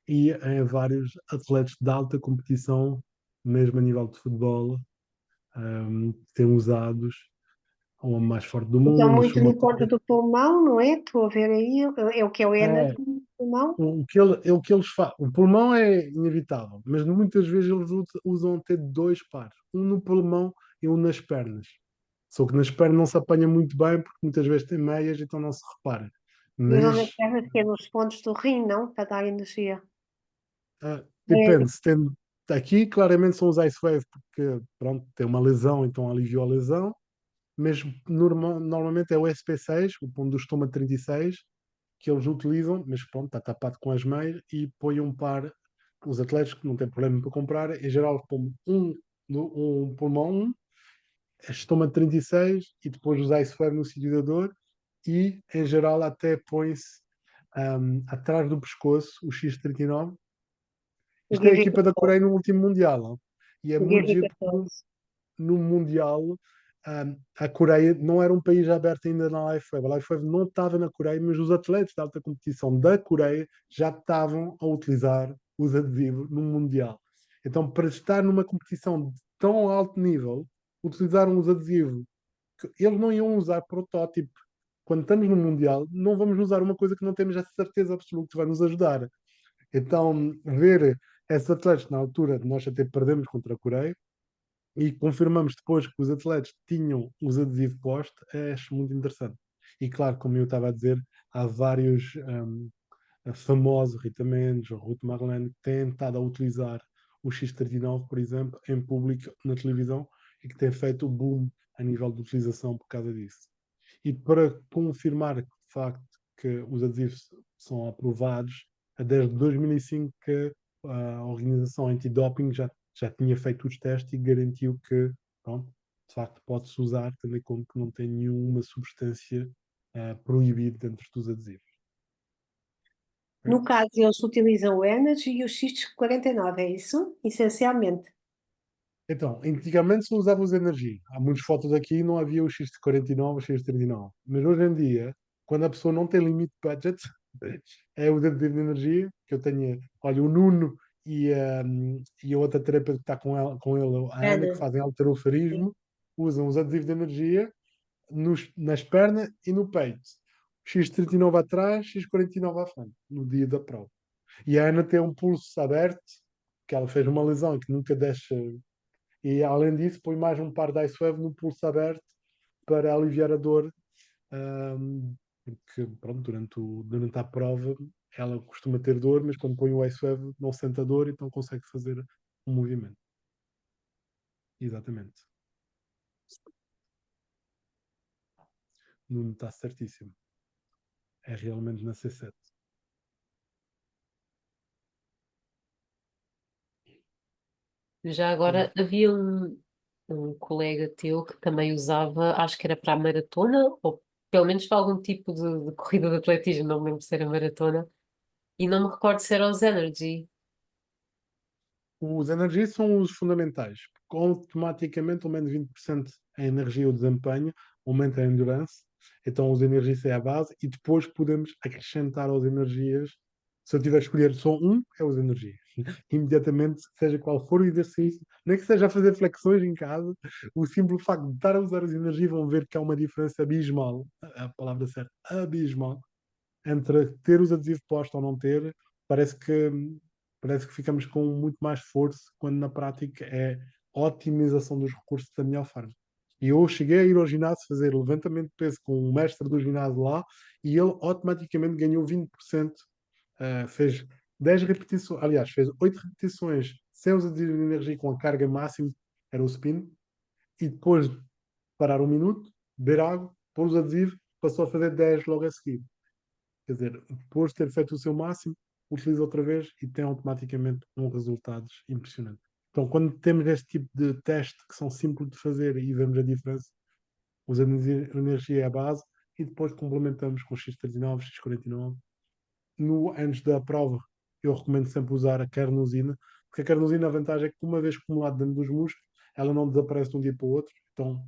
e vários atletas de alta competição, mesmo a nível de futebol, que têm usados. O homem mais forte do Então, mundo, muito no Schumacher. ponto do pulmão, não é? Estou a ver aí, é o que é o É, Energy do pulmão. o que eles fazem. O pulmão é inevitável, mas muitas vezes eles usam até dois pares, um no pulmão e um nas pernas. Só que nas pernas não se apanha muito bem porque muitas vezes tem meias, então não se repara. E usam nas Mas pernas, que é nos pontos do rim, não? Para dar energia. É, depende, se tem, aqui claramente são os Ice Wave porque pronto, tem uma lesão, então aliviou a lesão, mas normalmente é o SP6, o ponto do estômago 36, que eles utilizam, mas pronto, está tapado com as meias e põe um par, os atletas que não têm problema para comprar, em geral põem um pulmão, estômago 36 e depois os Ice Wave no sítio da dor e em geral até põe-se atrás do pescoço o X39. o Isto é a equipa da Givi-14. Coreia no último Mundial, ó. E é O muito giro porque Givi-14. no Mundial a Coreia não era um país aberto ainda na Lifewave. A Lifewave não estava na Coreia, mas os atletas de alta competição da Coreia já estavam a utilizar os adesivos no Mundial. Então, para estar numa competição de tão alto nível, utilizaram os adesivos que eles não iam usar protótipo. Quando estamos no Mundial, não vamos usar uma coisa que não temos a certeza absoluta que vai nos ajudar. Então, ver esses atletas na altura, nós até perdemos contra a Coreia, e confirmamos depois que os atletas tinham os adesivos postos, acho muito interessante. E claro, como eu estava a dizer, há vários famosos, Rita Mendes, ou Ruth Marlene, que têm estado a utilizar o X39, por exemplo, em público na televisão e que têm feito o boom a nível de utilização por causa disso. E para confirmar que, de facto, que os adesivos são aprovados, desde 2005 que a organização antidoping já tinha feito os testes e garantiu que, pronto, de facto pode-se usar, tendo em conta que não tem nenhuma substância proibida dentro dos adesivos. No Ok? caso, eles utilizam o Energy e o X49, é isso? Essencialmente. Então, antigamente se usava os energia. Há muitas fotos aqui não havia o X49, o X39. Mas hoje em dia, quando a pessoa não tem limite de budget, é o aditivo de energia, que eu tenho, olha, o Nuno e a outra terapeuta que está com ele, a Ana, que Ana, fazem halterofilismo, usam os aditivos de energia nas pernas e no peito. X39 atrás, X49 à frente, no dia da prova. E a Ana tem um pulso aberto, que ela fez uma lesão e que nunca deixa. E além disso, põe mais um par de ice no pulso aberto para aliviar a dor, porque pronto, durante a prova ela costuma ter dor, mas quando põe o ice não sente a dor, então consegue fazer um movimento. Exatamente. Não está certíssimo. É realmente na C7. Já agora havia um colega teu que também usava, acho que era para a maratona, ou pelo menos para algum tipo de corrida de atletismo, não me lembro se era maratona, e não me recordo se era os Energy. Os energias são os fundamentais, porque automaticamente aumenta 20% a energia e o desempenho, aumenta a endurance. Então, os energias é a base e depois podemos acrescentar as energias. Se eu tiver a escolher só um, é os energias. Imediatamente, seja qual for o exercício, nem que seja a fazer flexões em casa, o simples facto de estar a usar as energias vão ver que há uma diferença abismal, a palavra certa, abismal, entre ter os adesivos postos ou não ter, parece que, parece que ficamos com muito mais esforço, quando na prática é a otimização dos recursos da melhor forma. E eu cheguei a ir ao ginásio fazer levantamento de peso com o mestre do ginásio lá e ele automaticamente ganhou 20%, fez 10 repetições, aliás, fez 8 repetições sem os adesivos de energia com a carga máxima, era o spin, e depois de parar um minuto, beber água, pôr os adesivos, passou a fazer 10 logo a seguir. Quer dizer, depois de ter feito o seu máximo, utiliza outra vez e tem automaticamente resultados impressionantes. Então, quando temos este tipo de teste que são simples de fazer e vemos a diferença, usando energia é a base e depois complementamos com X39, X49. Antes da prova, eu recomendo sempre usar a carnosina, porque a carnosina, a vantagem é que uma vez acumulada dentro dos músculos, ela não desaparece de um dia para o outro. Então,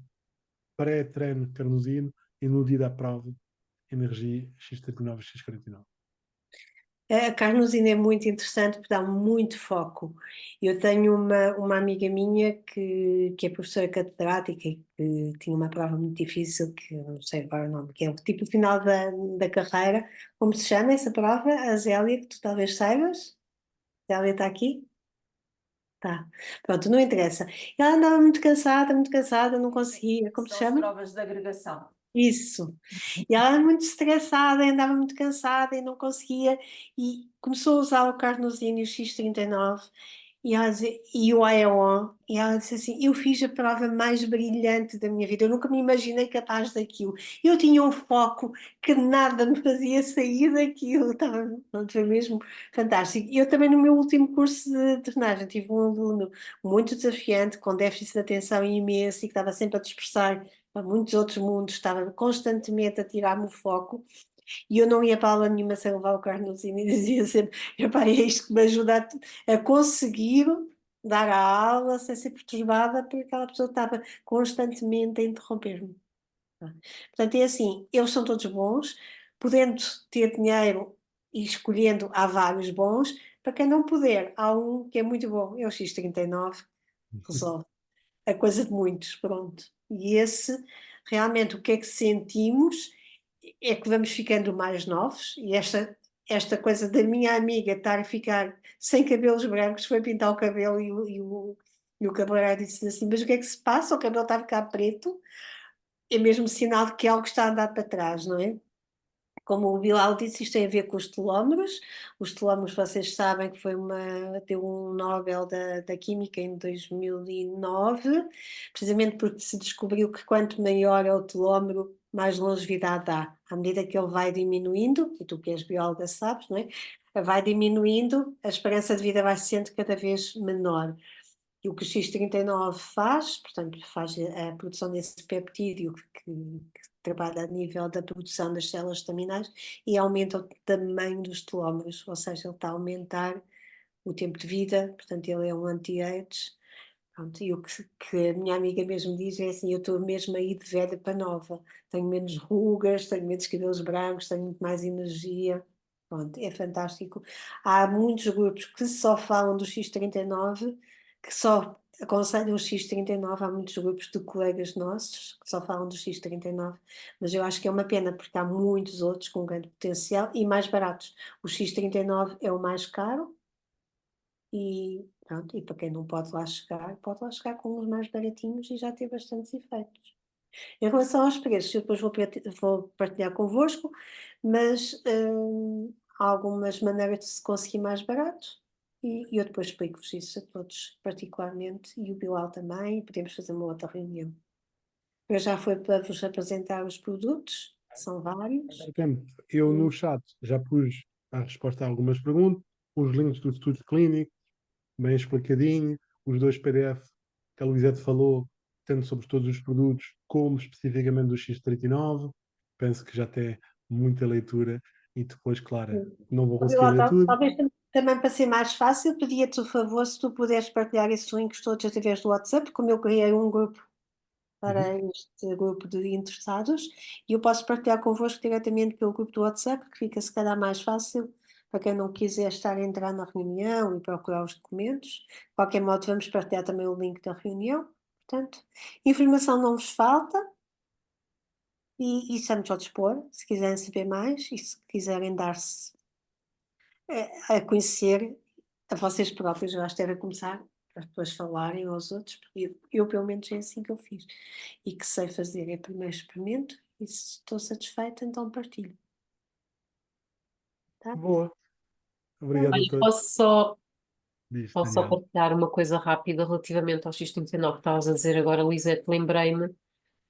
pré-treino carnosina e no dia da prova, energia X39, X49. a carnosina é muito interessante porque dá muito foco. Eu tenho uma amiga minha que é professora catedrática e que tinha uma prova muito difícil, que eu não sei agora o nome, que é o tipo final da carreira. Como se chama essa prova? A Zélia, que tu talvez saibas? A Zélia está aqui? Tá. Pronto, não interessa. Ela andava muito cansada, não conseguia. Como se São as chama? provas de agregação. Isso. E ela era muito estressada, andava muito cansada e não conseguia. E começou a usar o carnosine e o X39 e o Aeon. E ela disse assim: Eu fiz a prova mais brilhante da minha vida. Eu nunca me imaginei capaz daquilo. Eu tinha um foco que nada me fazia sair daquilo. Pronto, foi mesmo fantástico. Eu também, no meu último curso de drenagem, tive um aluno muito desafiante, com déficit de atenção imenso e que estava sempre a dispersar para muitos outros mundos, estava constantemente a tirar-me o foco e eu não ia para aula nenhuma sem levar o carnozinho e dizia sempre: Epá, é isto que me ajuda a conseguir dar a aula sem ser perturbada, porque aquela pessoa estava constantemente a interromper-me. Portanto, é assim: eles são todos bons, podendo ter dinheiro e escolhendo, há vários bons. Para quem não puder, há um que é muito bom, é o X39, resolve a coisa de muitos, pronto. E esse, realmente, o que é que sentimos é que vamos ficando mais novos, e esta coisa da minha amiga estar a ficar sem cabelos brancos, foi pintar o cabelo e o cabeleireiro disse assim, mas o que é que se passa? O cabelo está a ficar preto, é mesmo sinal de que algo está a andar para trás, não é? Como o Bilal disse, isto tem a ver com os telómeros. Os telómeros, vocês sabem que deu um Nobel da Química em 2009, precisamente porque se descobriu que quanto maior é o telómero, mais longevidade dá. À medida que ele vai diminuindo, e tu que és bióloga sabes, não é? Vai diminuindo, a esperança de vida vai sendo cada vez menor. E o que o X39 faz, portanto, faz a produção desse peptídeo que trabalha a nível da produção das células estaminais e aumenta o tamanho dos telómeros, ou seja, ele está a aumentar o tempo de vida, portanto, ele é um anti-age, Pronto, e o que a minha amiga mesmo diz é assim: eu estou mesmo aí de velha para nova. Tenho menos rugas, tenho menos cabelos brancos, tenho muito mais energia. Pronto, é fantástico. Há muitos grupos que só falam do X39, que só aconselham o X39. Há muitos grupos de colegas nossos que só falam do X39, mas eu acho que é uma pena porque há muitos outros com grande potencial e mais baratos. O X39 é o mais caro, e pronto, e para quem não pode lá chegar com uns mais baratinhos e já ter bastantes efeitos. Em relação aos preços, eu depois vou partilhar convosco, mas, há algumas maneiras de se conseguir mais barato, e eu depois explico-vos isso a todos particularmente, e o Bilal também, e podemos fazer uma outra reunião. Eu já foi para vos apresentar os produtos, são vários. Portanto, eu Hum, no chat já pus a resposta a algumas perguntas, os links do estudo clínico, bem explicadinho, os dois PDF que a Luizete falou, tanto sobre todos os produtos, como especificamente do X39. Penso que já tem muita leitura e depois, claro, não vou Ó conseguir Bilal, ler tudo. talvez também para ser mais fácil, pedia-te o favor se tu puderes partilhar esses links todos através do WhatsApp, como eu criei um grupo Uhum. para este grupo de interessados, e eu posso partilhar convosco diretamente pelo grupo do WhatsApp, que fica se calhar mais fácil para quem não quiser estar a entrar na reunião e procurar os documentos. De qualquer modo, vamos partilhar também o link da reunião. Portanto, informação não vos falta, e estamos ao dispor, se quiserem saber mais e se quiserem dar-se a conhecer a vocês próprios. Eu acho que devem começar para depois falarem aos outros, porque eu pelo menos é assim que eu fiz e que sei fazer. É primeiro experimento e se estou satisfeita, então partilho, tá? Boa. Obrigado a Olha, todos. Diz, posso só Daniel. partilhar uma coisa rápida relativamente ao X39 que estavas a dizer agora, Lisete, lembrei-me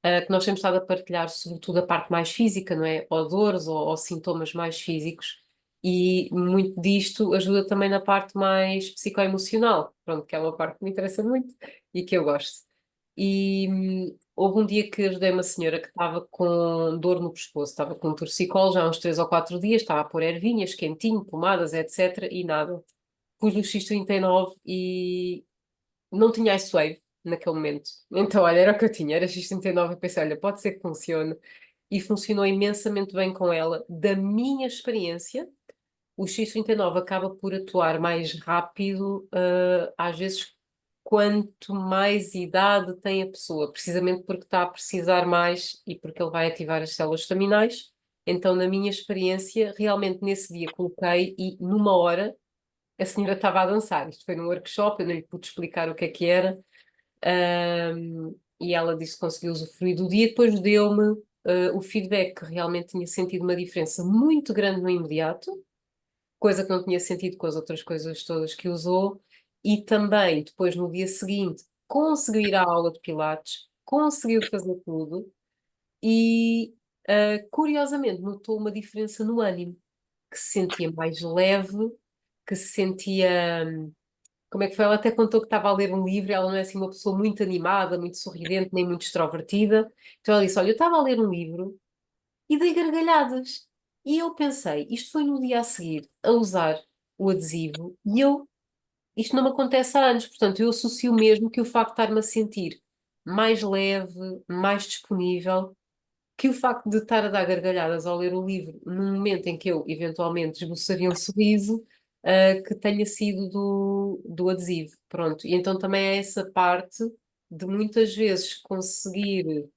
que nós temos estado a partilhar sobretudo a parte mais física, não é? Ou dores ou sintomas mais físicos, e muito disto ajuda também na parte mais psicoemocional, pronto, que é uma parte que me interessa muito e que eu gosto. E houve um dia que ajudei uma senhora que estava com dor no pescoço, estava com um torcicolo já há uns 3 ou 4 dias, estava a pôr ervinhas, quentinho, pomadas, etc. E nada. Pus no X39 e não tinha iSwave naquele momento. Então, olha, era o que eu tinha, era X39 e pensei, olha, pode ser que funcione. E funcionou imensamente bem com ela. Da minha experiência, o X39 acaba por atuar mais rápido, às vezes, quanto mais idade tem a pessoa, precisamente porque está a precisar mais e porque ele vai ativar as células estaminais. Então, na minha experiência, realmente nesse dia coloquei e numa hora a senhora estava a dançar. Isto foi num workshop, eu não lhe pude explicar o que é que era. E ela disse que conseguiu usufruir do dia. Depois deu-me o feedback que realmente tinha sentido uma diferença muito grande no imediato, coisa que não tinha sentido com as outras coisas todas que usou. E também, depois, no dia seguinte, conseguiu ir à aula de Pilates, conseguiu fazer tudo e, curiosamente, notou uma diferença no ânimo, que se sentia mais leve, que se sentia. Como é que foi? Ela até contou que estava a ler um livro, e ela não é assim uma pessoa muito animada, muito sorridente, nem muito extrovertida. Então ela disse: Olha, eu estava a ler um livro e dei gargalhadas. E eu pensei, isto foi no dia a seguir a usar o adesivo, e isto não me acontece há anos, portanto, eu associo mesmo que o facto de estar-me a sentir mais leve, mais disponível, que o facto de estar a dar gargalhadas ao ler o livro num momento em que eu eventualmente esboçaria um sorriso, que tenha sido do adesivo. Pronto. E então também é essa parte de muitas vezes conseguir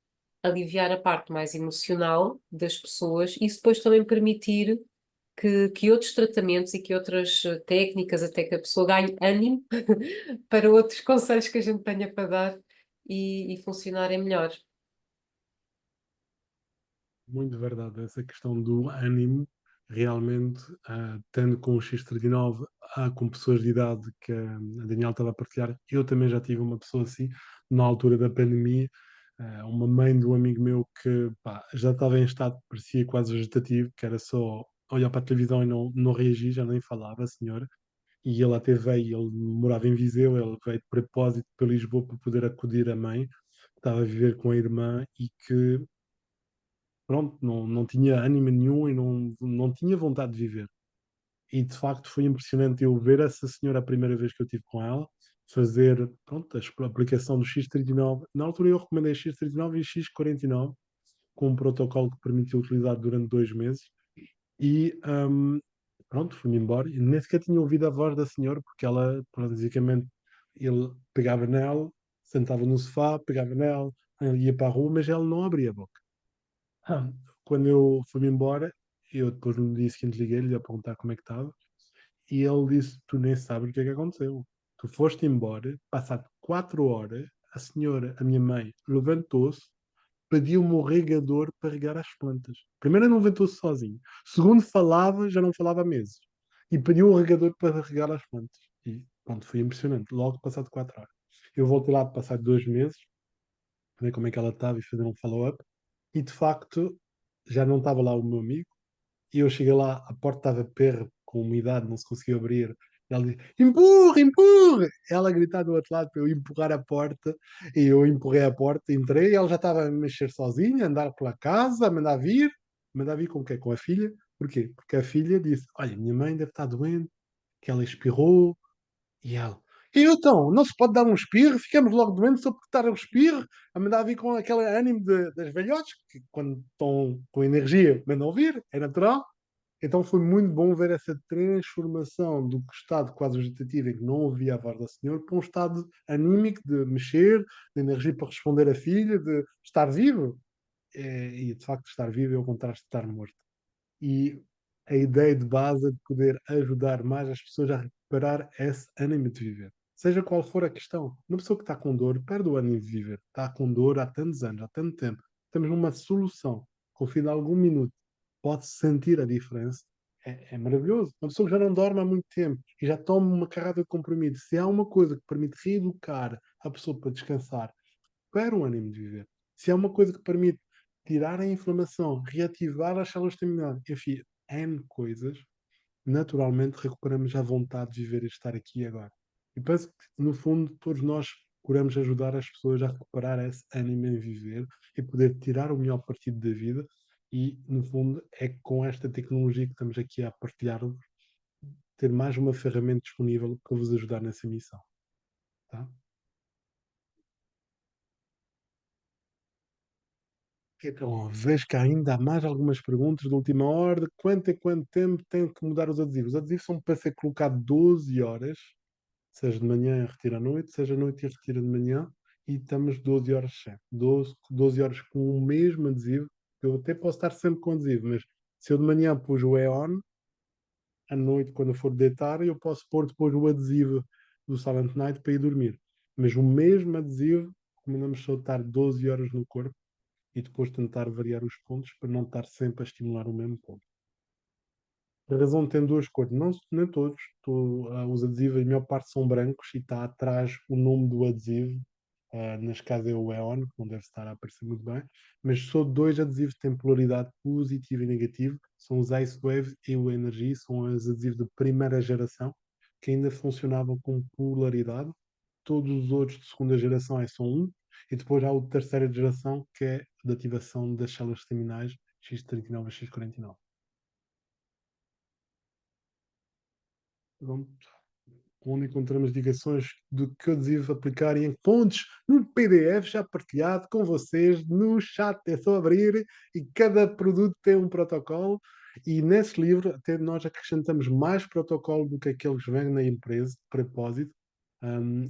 aliviar a parte mais emocional das pessoas, e isso depois também permitir que outros tratamentos e que outras técnicas, até que a pessoa ganhe ânimo para outros conselhos que a gente tenha para dar e funcionarem melhor. Muito verdade, essa questão do ânimo, realmente, tendo com o X39, com pessoas de idade que a Daniela estava a partilhar, eu também já tive uma pessoa assim, na altura da pandemia, uma mãe de um amigo meu que pá, já estava em estado, parecia quase vegetativo, que era só olhar para a televisão e não reagir, já nem falava, a senhora, e ele até veio, ele morava em Viseu, ele veio de propósito para Lisboa para poder acudir à mãe, que estava a viver com a irmã e que pronto, não tinha ânimo nenhum e não tinha vontade de viver. E de facto foi impressionante eu ver essa senhora a primeira vez que eu tive com ela. fazer, pronto, a aplicação do X39. Na altura eu recomendei X39 e X49, com um protocolo que permitia utilizar durante 2 meses. E pronto, fui-me embora. E nem sequer tinha ouvido a voz da senhora, porque ela, basicamente, ele pegava nela, sentava no sofá, pegava nela, ia para a rua, mas ela não abria a boca. Ah, Quando eu fui-me embora, eu depois no dia seguinte liguei-lhe a perguntar como é que estava, e ele disse: Tu nem sabes o que é que aconteceu. Tu foste embora, passado 4 horas, a senhora, a minha mãe, levantou-se, pediu-me o regador para regar as plantas. Primeiro, não levantou-se sozinho. Segundo, falava, já não falava há meses. E pediu o regador para regar as plantas. E pronto, foi impressionante. Logo passado 4 horas. Eu voltei lá passado 2 meses, ver como é que ela estava e fazer um follow-up. E de facto, já não estava lá o meu amigo. E eu cheguei lá, a porta estava perro, com umidade, não se conseguia abrir. Ela disse: empurra, empurra! Ela a gritar do outro lado para eu empurrar a porta. E eu empurrei a porta, entrei. Ela já estava a mexer sozinha, a andar pela casa, a mandar vir. Mandar vir com o quê? Com a filha. Porquê? Porque a filha disse: Olha, minha mãe deve estar doente, que ela espirrou. E ela: E eu, então, não se pode dar um espirro? Ficamos logo doentes só porque dar um espirro? A mandar vir com aquele ânimo das velhotes, que quando estão com energia mandam vir, é natural. Então foi muito bom ver essa transformação do estado quase vegetativo, em que não ouvia a voz da senhora, para um estado anímico de mexer, de energia para responder à filha, de estar vivo. E de facto, estar vivo é o contraste de estar morto. E a ideia de base é de poder ajudar mais as pessoas a recuperar esse ânimo de viver. Seja qual for a questão. Uma pessoa que está com dor perde o ânimo de viver. Está com dor há tantos anos, há tanto tempo. Temos uma solução. Com o fim de algum minuto pode-se sentir a diferença. É maravilhoso. Uma pessoa que já não dorme há muito tempo e já toma uma carrada de comprimido. Se há uma coisa que permite reeducar a pessoa para descansar, recupera um ânimo de viver. Se há uma coisa que permite tirar a inflamação, reativar as células estaminadas, enfim, N coisas, naturalmente recuperamos a vontade de viver e estar aqui e agora. E penso que, no fundo, todos nós procuramos ajudar as pessoas a recuperar esse ânimo em viver e poder tirar o melhor partido da vida. E, no fundo, é com esta tecnologia que estamos aqui a partilhar, ter mais uma ferramenta disponível para vos ajudar nessa missão. Tá? Então, vejo que ainda há mais algumas perguntas de última hora. De quanto em quanto tempo tem que mudar os adesivos? Os adesivos são para ser colocado 12 horas, seja de manhã e retira à noite, seja à noite e retira de manhã, e estamos 12 horas sempre. 12 horas com o mesmo adesivo. Eu até posso estar sempre com adesivo, mas se eu de manhã pus o EON, à noite, quando eu for deitar, eu posso pôr depois o adesivo do Silent Night para ir dormir. Mas o mesmo adesivo, recomendamos só estar 12 horas no corpo e depois tentar variar os pontos para não estar sempre a estimular o mesmo ponto. A razão tem duas cores, não, nem todos. Os adesivos, a maior parte são brancos e está atrás o nome do adesivo. Neste caso é o EON, que não deve estar a aparecer muito bem, mas só dois adesivos que têm polaridade positiva e negativa, são os Ice Wave e o Energy, são os adesivos de primeira geração, que ainda funcionavam com polaridade. Todos os outros de segunda geração é só um, e depois há o de terceira geração, que é de ativação das células staminais X39 e X49. Pronto. Onde encontramos indicações do que eu devo aplicar e em pontos no PDF já partilhado com vocês no chat. É só abrir e cada produto tem um protocolo. E nesse livro até nós acrescentamos mais protocolo do que aqueles que vêm na empresa, de propósito,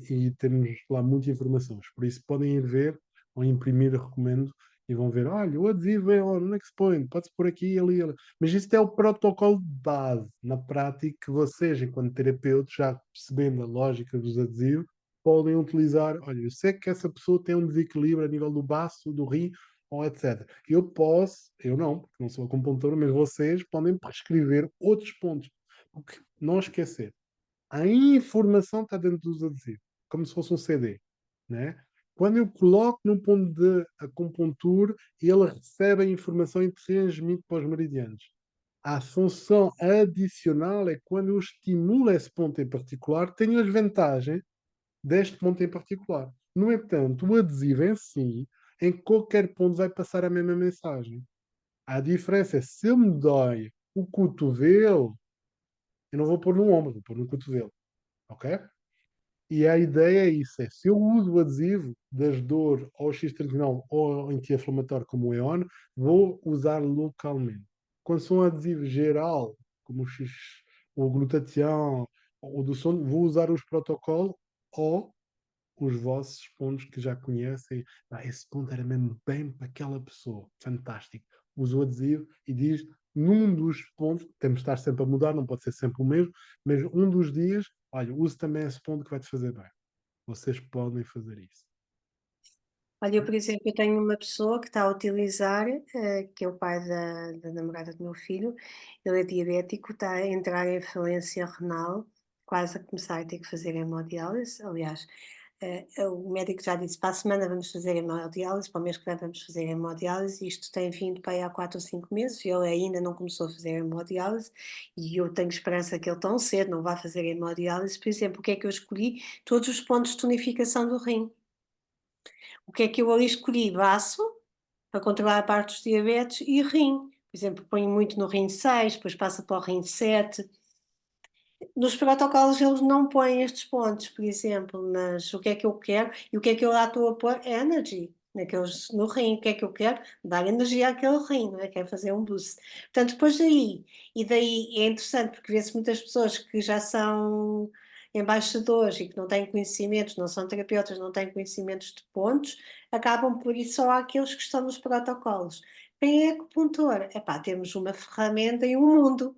e temos lá muitas informações. Por isso podem ir ver ou imprimir, recomendo, e vão ver, olha, o adesivo é onde é que se põe? Pode-se pôr aqui, ali, ali. Mas isto é o protocolo de base. Na prática, que vocês, enquanto terapeutas, já percebendo a lógica dos adesivos, podem utilizar. Olha, eu sei que essa pessoa tem um desequilíbrio a nível do baço, do rim, ou etc. Eu posso, eu não, porque não sou acupuntor, mas vocês podem prescrever outros pontos. Porque não esquecer, a informação está dentro dos adesivos, como se fosse um CD, né? Quando eu coloco num ponto de acupuntura, ele recebe a informação e transmite para os meridianos. A função adicional é quando eu estimulo esse ponto em particular, tenho as vantagens deste ponto em particular. No entanto, o adesivo em si, em qualquer ponto, vai passar a mesma mensagem. A diferença é se eu me dói o cotovelo, eu não vou pôr no ombro, vou pôr no cotovelo. Ok? E a ideia é isso, é se eu uso o adesivo das dor ou X39 ou anti-inflamatório como o EON, vou usar localmente. Quando sou um adesivo geral, como o X, o glutatião ou o do sono, vou usar os protocolos ou os vossos pontos que já conhecem. Esse ponto era mesmo bem para aquela pessoa. Fantástico. Usa o adesivo e diz, num dos pontos, temos de estar sempre a mudar, não pode ser sempre o mesmo, mas um dos dias, olha, use também esse ponto que vai te fazer bem. Vocês podem fazer isso. Olha, eu, por exemplo, eu tenho uma pessoa que está a utilizar, que é o pai da namorada do meu filho, ele é diabético, está a entrar em falência renal, quase a começar a ter que fazer hemodiálise. Aliás, o médico já disse, para a semana vamos fazer hemodiálise, para o mês que vem vamos fazer hemodiálise, isto tem vindo para aí há 4 ou 5 meses, e ele ainda não começou a fazer hemodiálise, e eu tenho esperança que ele tão cedo não vá fazer hemodiálise. Por exemplo, o que é que eu escolhi? Todos os pontos de tonificação do rim. O que é que eu ali escolhi? Baço, para controlar a parte dos diabetes, e rim. Por exemplo, ponho muito no rim 6, depois passa para o rim 7. Nos protocolos eles não põem estes pontos, por exemplo, mas o que é que eu quero e o que é que eu lá estou a pôr? Energy, naqueles, no rim. O que é que eu quero? Dar energia àquele rim, não é? Quero fazer um boost. Portanto, depois daí, e daí é interessante porque vê-se muitas pessoas que já são embaixadores e que não têm conhecimentos, não são terapeutas, não têm conhecimentos de pontos, acabam por ir só àqueles que estão nos protocolos. Quem é acupuntor? Epá, temos uma ferramenta e um mundo.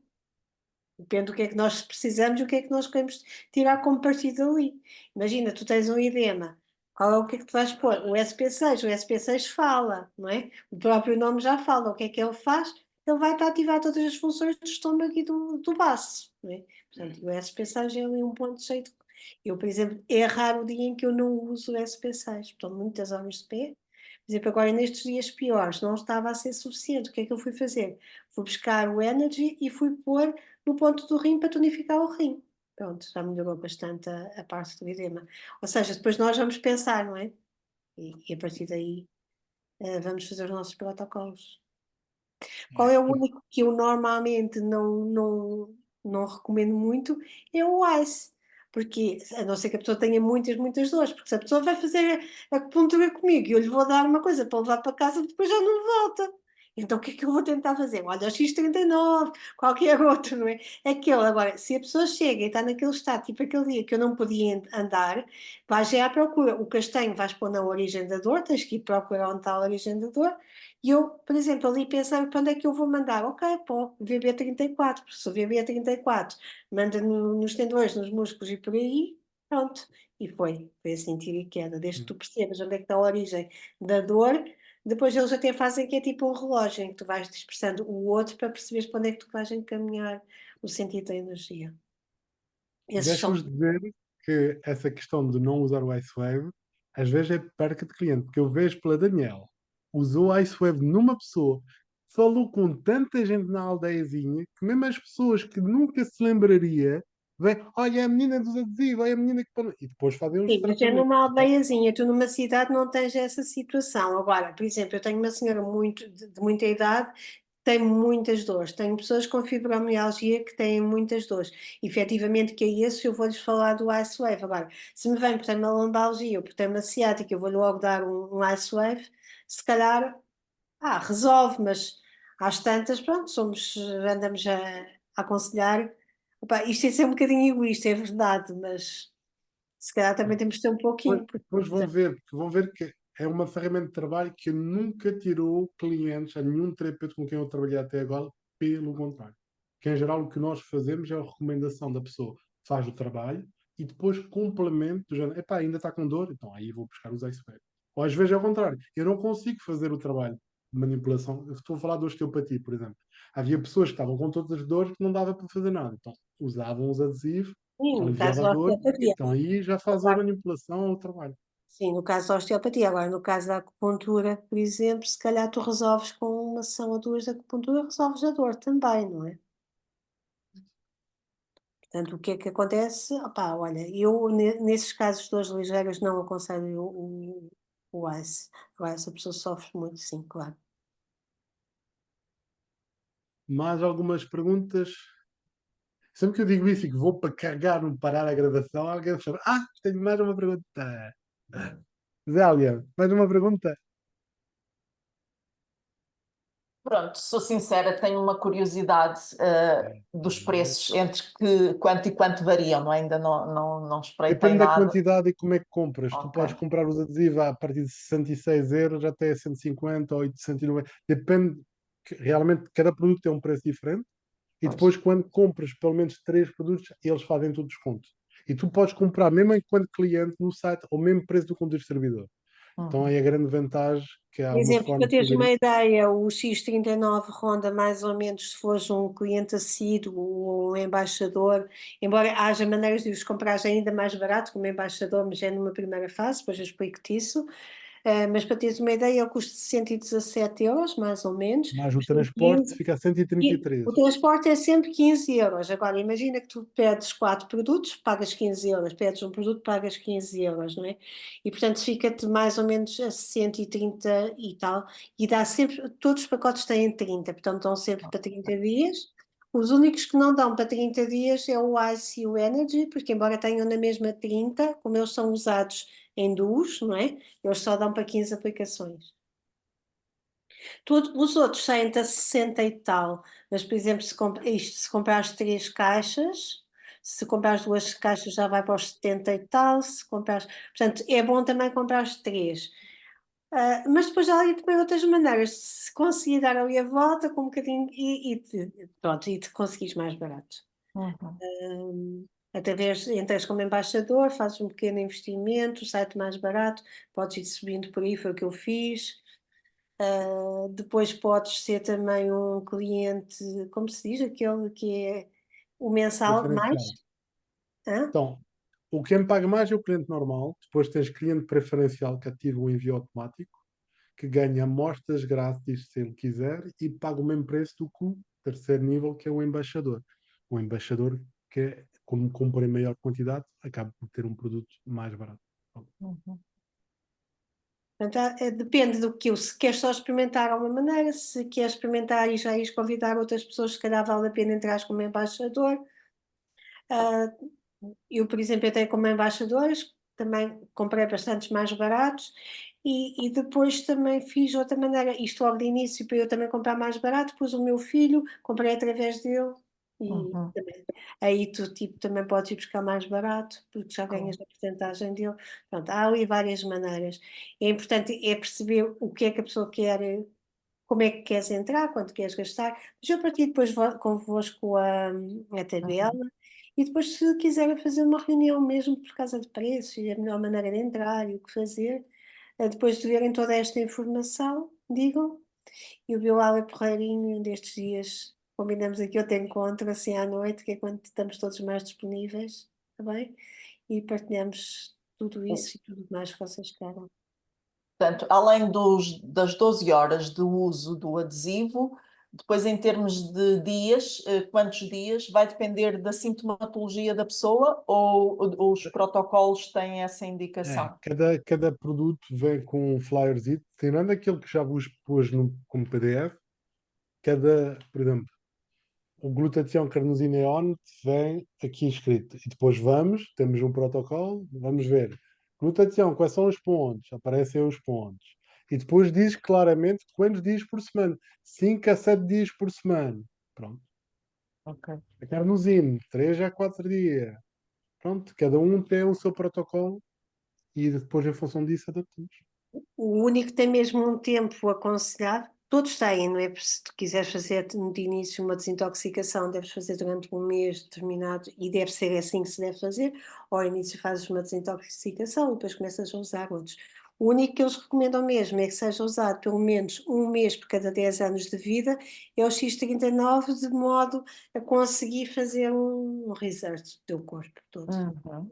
Depende do que é que nós precisamos e o que é que nós queremos tirar como partido dali. Imagina, tu tens um edema, qual é o que é que tu vais pôr? O SP6, o SP6 fala, não é? O próprio nome já fala, o que é que ele faz? Ele vai-te ativar todas as funções do estômago e do baço, não é? Portanto, o SP6 é ali um ponto cheio de... Eu, por exemplo, é raro o dia em que eu não uso o SP6, estou muitas horas de pé. Por exemplo, agora nestes dias piores, não estava a ser suficiente. O que é que eu fui fazer? Fui buscar o Energy e fui pôr no ponto do rim para tonificar o rim. Pronto, já melhorou bastante a parte do edema. Ou seja, depois nós vamos pensar, não é? E a partir daí vamos fazer os nossos protocolos. Qual é o único que eu normalmente não recomendo muito? É o ice. Porque, a não ser que a pessoa tenha muitas, muitas dores, porque se a pessoa vai fazer a acupuntura comigo e eu lhe vou dar uma coisa para levar para casa, depois já não volta. Então o que é que eu vou tentar fazer? Olha, o X39, qualquer outro, não é? Aquele, agora, se a pessoa chega e está naquele estado, tipo aquele dia que eu não podia andar, vais já à procura. O castanho vais pôr na origem da dor, tens que ir procurar onde está a origem da dor, e eu, por exemplo, ali pensava para onde é que eu vou mandar? Ok, pô, VB34, porque se o VB34 manda nos tendões, nos músculos e por aí, pronto. E foi assim, tiro e queda. Desde que tu percebas onde é que está a origem da dor, depois eles até fazem que é tipo um relógio, em que tu vais dispersando o outro para perceberes para onde é que tu vais encaminhar o sentido da energia. Esses Deixa-vos são... dizer que essa questão de não usar o IceWave às vezes é perca de cliente, porque eu vejo pela Daniela, usou o IceWave numa pessoa, falou com tanta gente na aldeiazinha, que mesmo as pessoas que nunca se lembraria, vem, olha, é a menina dos adesivos, olha a menina que... E depois fazem os Sim, mas é tratamentos. numa Então, aldeiazinha, tu numa cidade não tens essa situação. Agora, por exemplo, eu tenho uma senhora de muita idade que tem muitas dores, tenho pessoas com fibromialgia que têm muitas dores. Efetivamente, que é isso, eu vou-lhes falar do IceWave. Agora, se me vem por ter uma lombalgia ou por ter uma ciática, eu vou-lhe logo dar um IceWave, se calhar, resolve, mas às tantas, pronto, andamos a aconselhar. Opa, isto é ser um bocadinho egoísta, é verdade, mas se calhar também temos de ter um depois, pouquinho. depois vão ver, porque vão ver que é uma ferramenta de trabalho que nunca tirou clientes a nenhum terapeuta com quem eu trabalhei até agora, pelo contrário. Que em geral o que nós fazemos é a recomendação da pessoa faz o trabalho e depois complemento do género, epá, ainda está com dor, então aí vou buscar os icebergs. Ou às vezes é ao contrário, eu não consigo fazer o trabalho de manipulação. Eu estou a falar de osteopatia, por exemplo. Havia pessoas que estavam com todas as dores que não dava para fazer nada, então usavam os adesivos, Sim, no caso aliviava a da dor, osteopatia. então aí já faz a Agora, manipulação ao trabalho. sim, no caso da osteopatia. Agora, no caso da acupuntura, por exemplo, se calhar tu resolves com uma sessão ou duas de acupuntura, resolves a dor também, não é? Portanto, o que é que acontece? Opá, olha, eu nesses casos de dores ligeiras não aconselho o ice. Agora, essa pessoa sofre muito, sim, claro. Mais algumas perguntas? Sempre que eu digo isso e que vou para carregar, não parar a gravação, alguém me chama. Tenho mais uma pergunta. Zélia, mais uma pergunta? Pronto, sou sincera, tenho uma curiosidade dos É. preços, entre quanto e quanto variam, não é? Ainda não espreitei Depende da nada. quantidade e como é que compras. Tu Ok. podes comprar os adesivos a partir de 66 € até 150 ou 190. Depende, realmente cada produto tem um preço diferente. E Pois. depois, quando compras pelo menos 3 produtos, eles fazem todo desconto. E tu podes comprar, mesmo enquanto cliente, no site, ao mesmo preço do que um distribuidor. Então, Uhum. aí a grande vantagem que há Por uma exemplo, forma para de teres fazer uma isso. ideia, o X39 ronda mais ou menos, se fores um cliente assíduo ou um embaixador, embora haja maneiras de os comprar ainda mais barato como embaixador, mas é numa primeira fase, depois eu explico-te isso. Mas para teres uma ideia, ele custa 117 €, mais ou menos. Mais o Custa transporte 15. fica a E 133. o transporte é sempre 15 €. Agora, imagina que tu pedes 4 produtos, pagas 15 €. Pedes um produto, pagas 15 €, não é? E, portanto, fica-te mais ou menos a 130 e tal. E dá sempre, todos os pacotes têm 30, portanto, dão sempre para 30 dias. Os únicos que não dão para 30 dias é o Ice e o Energy, porque embora tenham na mesma 30, como eles são usados em duos, não é? Eles só dão para 15 aplicações. Os outros saem-te a 60 e tal, mas, por exemplo, se comprares 3 caixas, se comprares 2 caixas já vai para os 70 e tal, se comprares, portanto, é bom também comprar os 3. Mas depois há ali também outras maneiras, se conseguir dar ali a volta com um bocadinho pronto, e te conseguires mais barato. Uhum. Através, entras como embaixador, fazes um pequeno investimento, sai-te mais barato, podes ir subindo por aí, foi o que eu fiz. Depois podes ser também um cliente, como se diz, aquele que é o mensal mais? Preferencial. Hã? Então, o quem paga mais é o cliente normal. Depois tens cliente preferencial que ativa o envio automático, que ganha amostras grátis se ele quiser e paga o mesmo preço do que o terceiro nível, que é o embaixador. O embaixador, que é, como compra em maior quantidade, acaba por ter um produto mais barato. Uhum. Portanto, depende do que se queres só experimentar alguma maneira, se queres experimentar e já ires convidar outras pessoas, se calhar vale a pena entrar como embaixador. Ah, eu, por exemplo, entrei como embaixadores, também comprei bastantes mais baratos e depois também fiz outra maneira, isto logo de início para eu também comprar mais barato, pus o meu filho, comprei através dele e Uhum. também, aí tu tipo, também podes ir buscar mais barato, porque já Claro. ganhas a porcentagem dele. Pronto, há ali várias maneiras. É importante é perceber o que é que a pessoa quer, como é que queres entrar, quanto queres gastar, mas eu partilho depois convosco a tabela Uhum. e depois se quiserem fazer uma reunião mesmo por causa de preços e a melhor maneira de entrar e o que fazer, depois de verem toda esta informação, digam, e o Bilal é porreirinho destes dias, combinamos aqui outro encontro assim à noite, que é quando estamos todos mais disponíveis, está bem? E partilhamos tudo isso e tudo mais que vocês queiram. Portanto, além das 12 horas de uso do adesivo, depois em termos de dias, quantos dias, vai depender da sintomatologia da pessoa ou os protocolos têm essa indicação? Cada produto vem com um flyerzinho, tirando aquele que já vos pôs como PDF. Por exemplo, o glutatião carnosine vem aqui escrito. E depois temos um protocolo, vamos ver. Glutatião, quais são os pontos? Aparecem os pontos. E depois diz claramente quantos dias por semana. 5 a 7 dias por semana. Pronto. Ok. A carnosine, 3 a 4 dias. Pronto, cada um tem o seu protocolo e depois, em função disso, adaptamos. O único que tem mesmo um tempo aconselhado, todos têm, não é? Se tu quiseres fazer de início uma desintoxicação, deves fazer durante um mês determinado e deve ser assim que se deve fazer, ou ao início fazes uma desintoxicação e depois começas a usar outros. O único que eles recomendam mesmo é que seja usado pelo menos um mês por cada 10 anos de vida, é o X39, de modo a conseguir fazer um research do teu corpo todo. Uhum.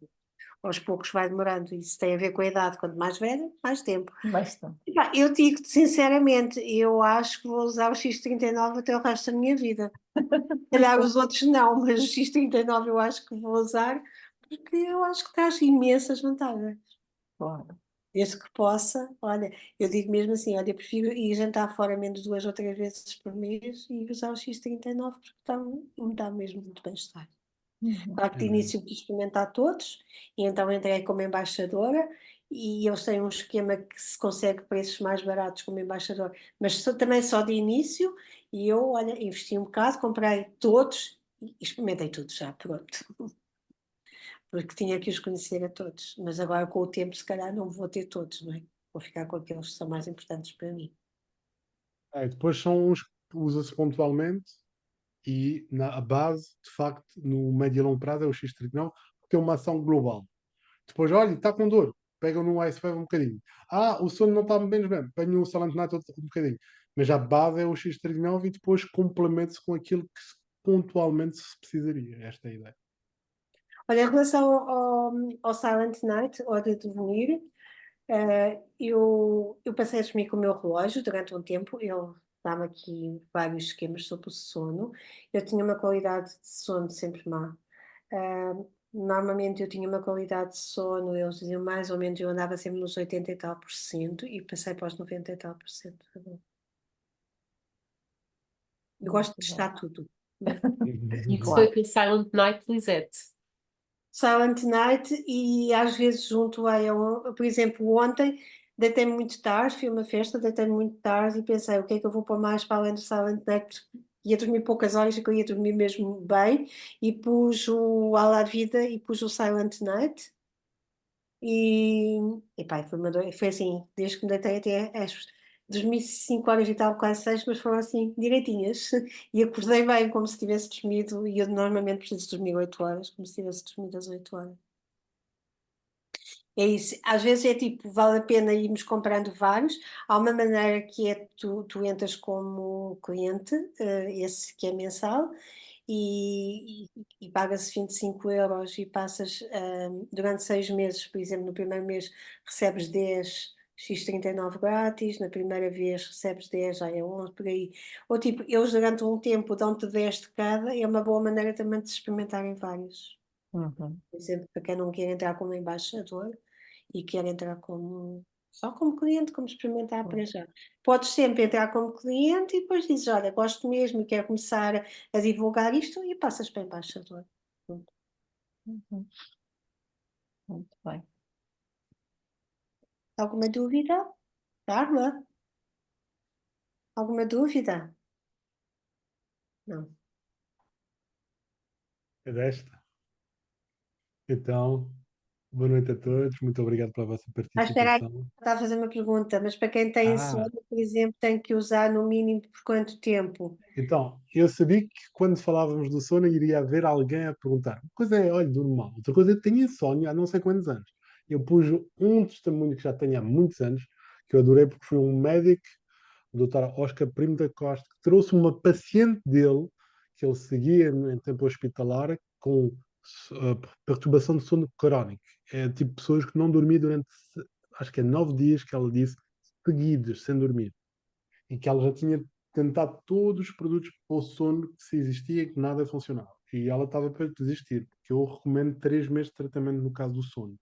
Aos poucos vai demorando, isso tem a ver com a idade, quanto mais velha, mais tempo. Bastante. Epá, eu digo-te sinceramente, eu acho que vou usar o X39 até o resto da minha vida. Se calhar os outros não, mas o X39 eu acho que vou usar, porque eu acho que traz imensas vantagens. Claro. Desde que possa, olha, eu digo mesmo assim, olha, eu prefiro ir jantar fora menos 2 ou 3 vezes por mês e usar o X39 porque me dá mesmo muito bem-estar. Claro que de início quis experimentar todos, e então entrei como embaixadora, e eles têm um esquema que se consegue preços mais baratos como embaixadora, mas também só de início, e eu, olha, investi um bocado, comprei todos e experimentei tudo já, pronto. Porque tinha que os conhecer a todos, mas agora com o tempo se calhar não vou ter todos, não é? Vou ficar com aqueles que são mais importantes para mim. Depois são uns que usa-se pontualmente e a base, de facto, no médio e longo prazo é o X39, porque tem uma ação global. Depois, olha, está com dor, pega no Ice Wave um bocadinho. Ah, o sono não está menos bem, pega no Silent Night outro um bocadinho. Mas a base é o X39 e depois complementa-se com aquilo que pontualmente se precisaria. Esta é a ideia. Olha, em relação ao Silent Night, ou de dormir, eu passei a dormir com o meu relógio durante um tempo, ele dá-me aqui vários esquemas sobre o sono. Eu tinha uma qualidade de sono sempre má. Normalmente eu tinha uma qualidade de sono, eles diziam mais ou menos, eu andava sempre nos 80 e tal por cento e passei para os 90 e tal por cento. Eu gosto de testar tudo. Isso Claro. foi com Silent Night, Lisette. Silent Night e às vezes junto a, por exemplo, ontem deitei-me muito tarde, fui a uma festa, deitei-me muito tarde e pensei, o que é que eu vou pôr mais para além do Silent Night? Ia dormir poucas horas, que eu ia dormir mesmo bem, e pus o À la Vida e pus o Silent Night. E pá, foi assim, desde que me deitei até dormi 5 horas e tal, quase 6, mas foram assim, direitinhas. E acordei bem, como se tivesse dormido, e eu normalmente preciso dormir 8 horas, como se tivesse dormido às 8 horas. É isso, às vezes é tipo, vale a pena irmos comprando vários. Há uma maneira que é tu entras como cliente, esse que é mensal, e paga-se 25 euros e passas durante 6 meses, por exemplo, no primeiro mês recebes 10 X39 grátis, na primeira vez recebes 10, já é 11 por aí. Ou tipo, eles durante um tempo dão-te 10 de cada, é uma boa maneira também de se experimentarem vários. Uhum. Por exemplo, para quem não quer entrar como embaixador e quer entrar só como cliente, como experimentar para já. Podes sempre entrar como cliente e depois dizes, olha, gosto mesmo e quero começar a divulgar isto e passas para embaixador. Pronto. Uhum. Muito bem. Alguma dúvida? Carla? Alguma dúvida? Não. É desta. Então, boa noite a todos. Muito obrigado pela vossa Espera aí, participação. está a fazer uma pergunta, mas para quem tem Ah, insónia, por exemplo, tem que usar no mínimo por quanto tempo? então, eu sabia que quando falávamos do sono iria haver alguém a perguntar. Uma coisa é, olha, normal. Outra coisa é, tenho insónia há não sei quantos anos. Eu pus um testemunho que já tenho há muitos anos, que eu adorei porque foi um médico, o Dr. Oscar Primo da Costa, que trouxe uma paciente dele, que ele seguia em tempo hospitalar, com perturbação de sono crónico. É tipo pessoas que não dormiam durante, acho que é 9 dias, que ela disse, seguidos, sem dormir. E que ela já tinha tentado todos os produtos para o sono que se existia e que nada funcionava. E ela estava para desistir, porque eu recomendo 3 meses de tratamento no caso do sono.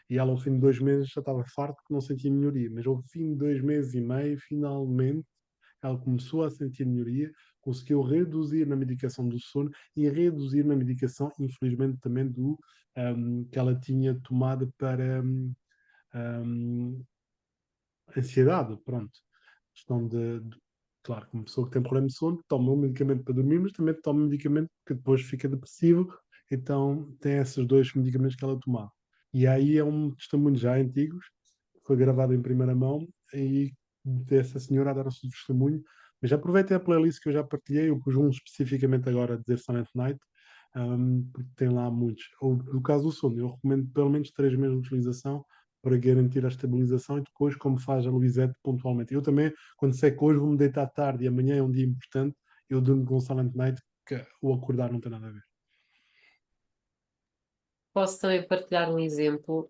E ela, ao fim de 2 meses, já estava farta porque não sentia melhoria. Mas ao fim de 2 meses e meio, finalmente, ela começou a sentir melhoria, conseguiu reduzir na medicação do sono e reduzir na medicação, infelizmente, também que ela tinha tomado para um, ansiedade. Pronto. Questão claro, que uma pessoa que tem problema de sono toma um medicamento para dormir, mas também toma um medicamento que depois fica depressivo, então tem esses dois medicamentos que ela tomava. E aí é um testemunho já antigos, foi gravado em primeira mão, e dessa senhora a dar o seu testemunho. Mas aproveitem a playlist que eu já partilhei, eu pus um especificamente agora a dizer Silent Night, porque tem lá muitos. Ou, no caso do sono, eu recomendo pelo menos 3 meses de utilização para garantir a estabilização e depois, como faz a Luizete pontualmente. Eu também, quando sei que hoje vou-me deitar tarde e amanhã é um dia importante, eu durmo com Silent Night, que o acordar não tem nada a ver. Posso também partilhar um exemplo,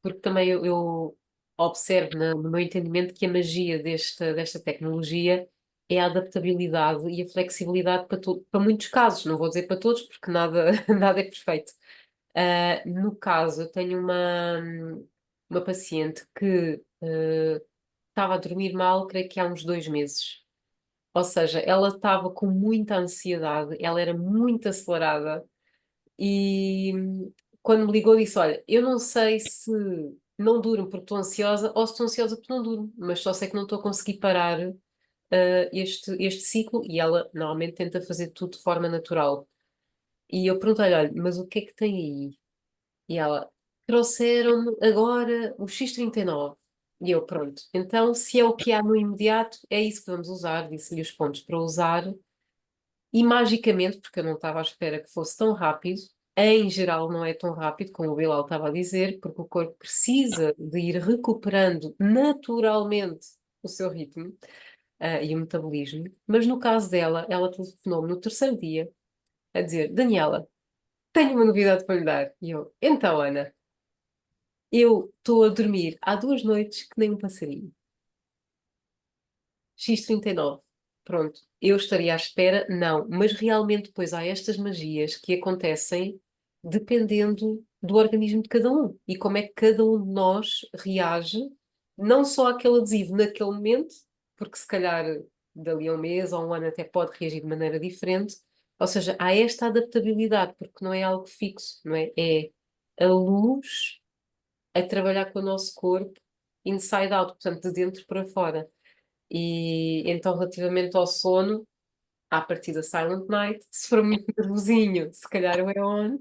porque também eu observo no meu entendimento que a magia desta tecnologia é a adaptabilidade e a flexibilidade para muitos casos, não vou dizer para todos, porque nada, nada é perfeito. No caso, eu tenho uma paciente que estava a dormir mal, creio que há uns 2 meses. Ou seja, ela estava com muita ansiedade, ela era muito acelerada. E quando me ligou, disse: Olha, eu não sei se não durmo porque estou ansiosa ou se estou ansiosa porque não durmo, mas só sei que não estou a conseguir parar este ciclo. E ela normalmente tenta fazer tudo de forma natural. E eu perguntei-lhe: Olha, mas o que é que tem aí? E ela: Trouxeram-me agora o X39. E eu: Pronto, então se é o que há no imediato, é isso que vamos usar. Disse-lhe os pontos para usar. E magicamente, porque eu não estava à espera que fosse tão rápido, em geral não é tão rápido como o Bilal estava a dizer, porque o corpo precisa de ir recuperando naturalmente o seu ritmo, e o metabolismo. Mas no caso dela, ela telefonou-me no terceiro dia a dizer: Daniela, tenho uma novidade para lhe dar. E eu: Então, Ana, eu estou a dormir há 2 noites que nem um passarinho. X39. Pronto, eu estaria à espera? Não, mas realmente depois há estas magias que acontecem dependendo do organismo de cada um e como é que cada um de nós reage, não só àquele adesivo naquele momento, porque se calhar dali a um mês ou um ano até pode reagir de maneira diferente, ou seja, há esta adaptabilidade, porque não é algo fixo, não é? É a luz a trabalhar com o nosso corpo inside out, portanto, de dentro para fora. E então, relativamente ao sono, à partida Silent Night, se for muito nervosinho, se calhar o on,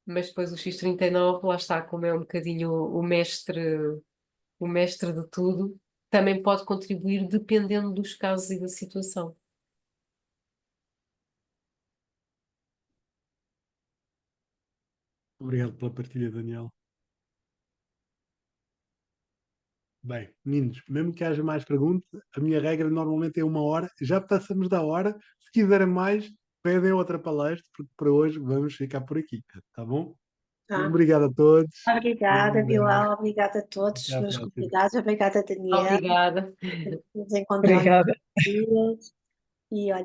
mas depois o X39, lá está, como é um bocadinho o mestre de tudo, também pode contribuir dependendo dos casos e da situação. Obrigado pela partilha, Daniel. Bem, meninos, mesmo que haja mais perguntas, a minha regra normalmente é 1 hora. Já passamos da hora. Se quiserem mais, pedem outra palestra, porque para hoje vamos ficar por aqui. Tá bom? Tá? Obrigado a todos. Obrigada, Bilal, obrigada a Até todos, à meus próxima. convidados, obrigada, Daniel, Obrigada. nos encontramos Obrigada. dias e olha.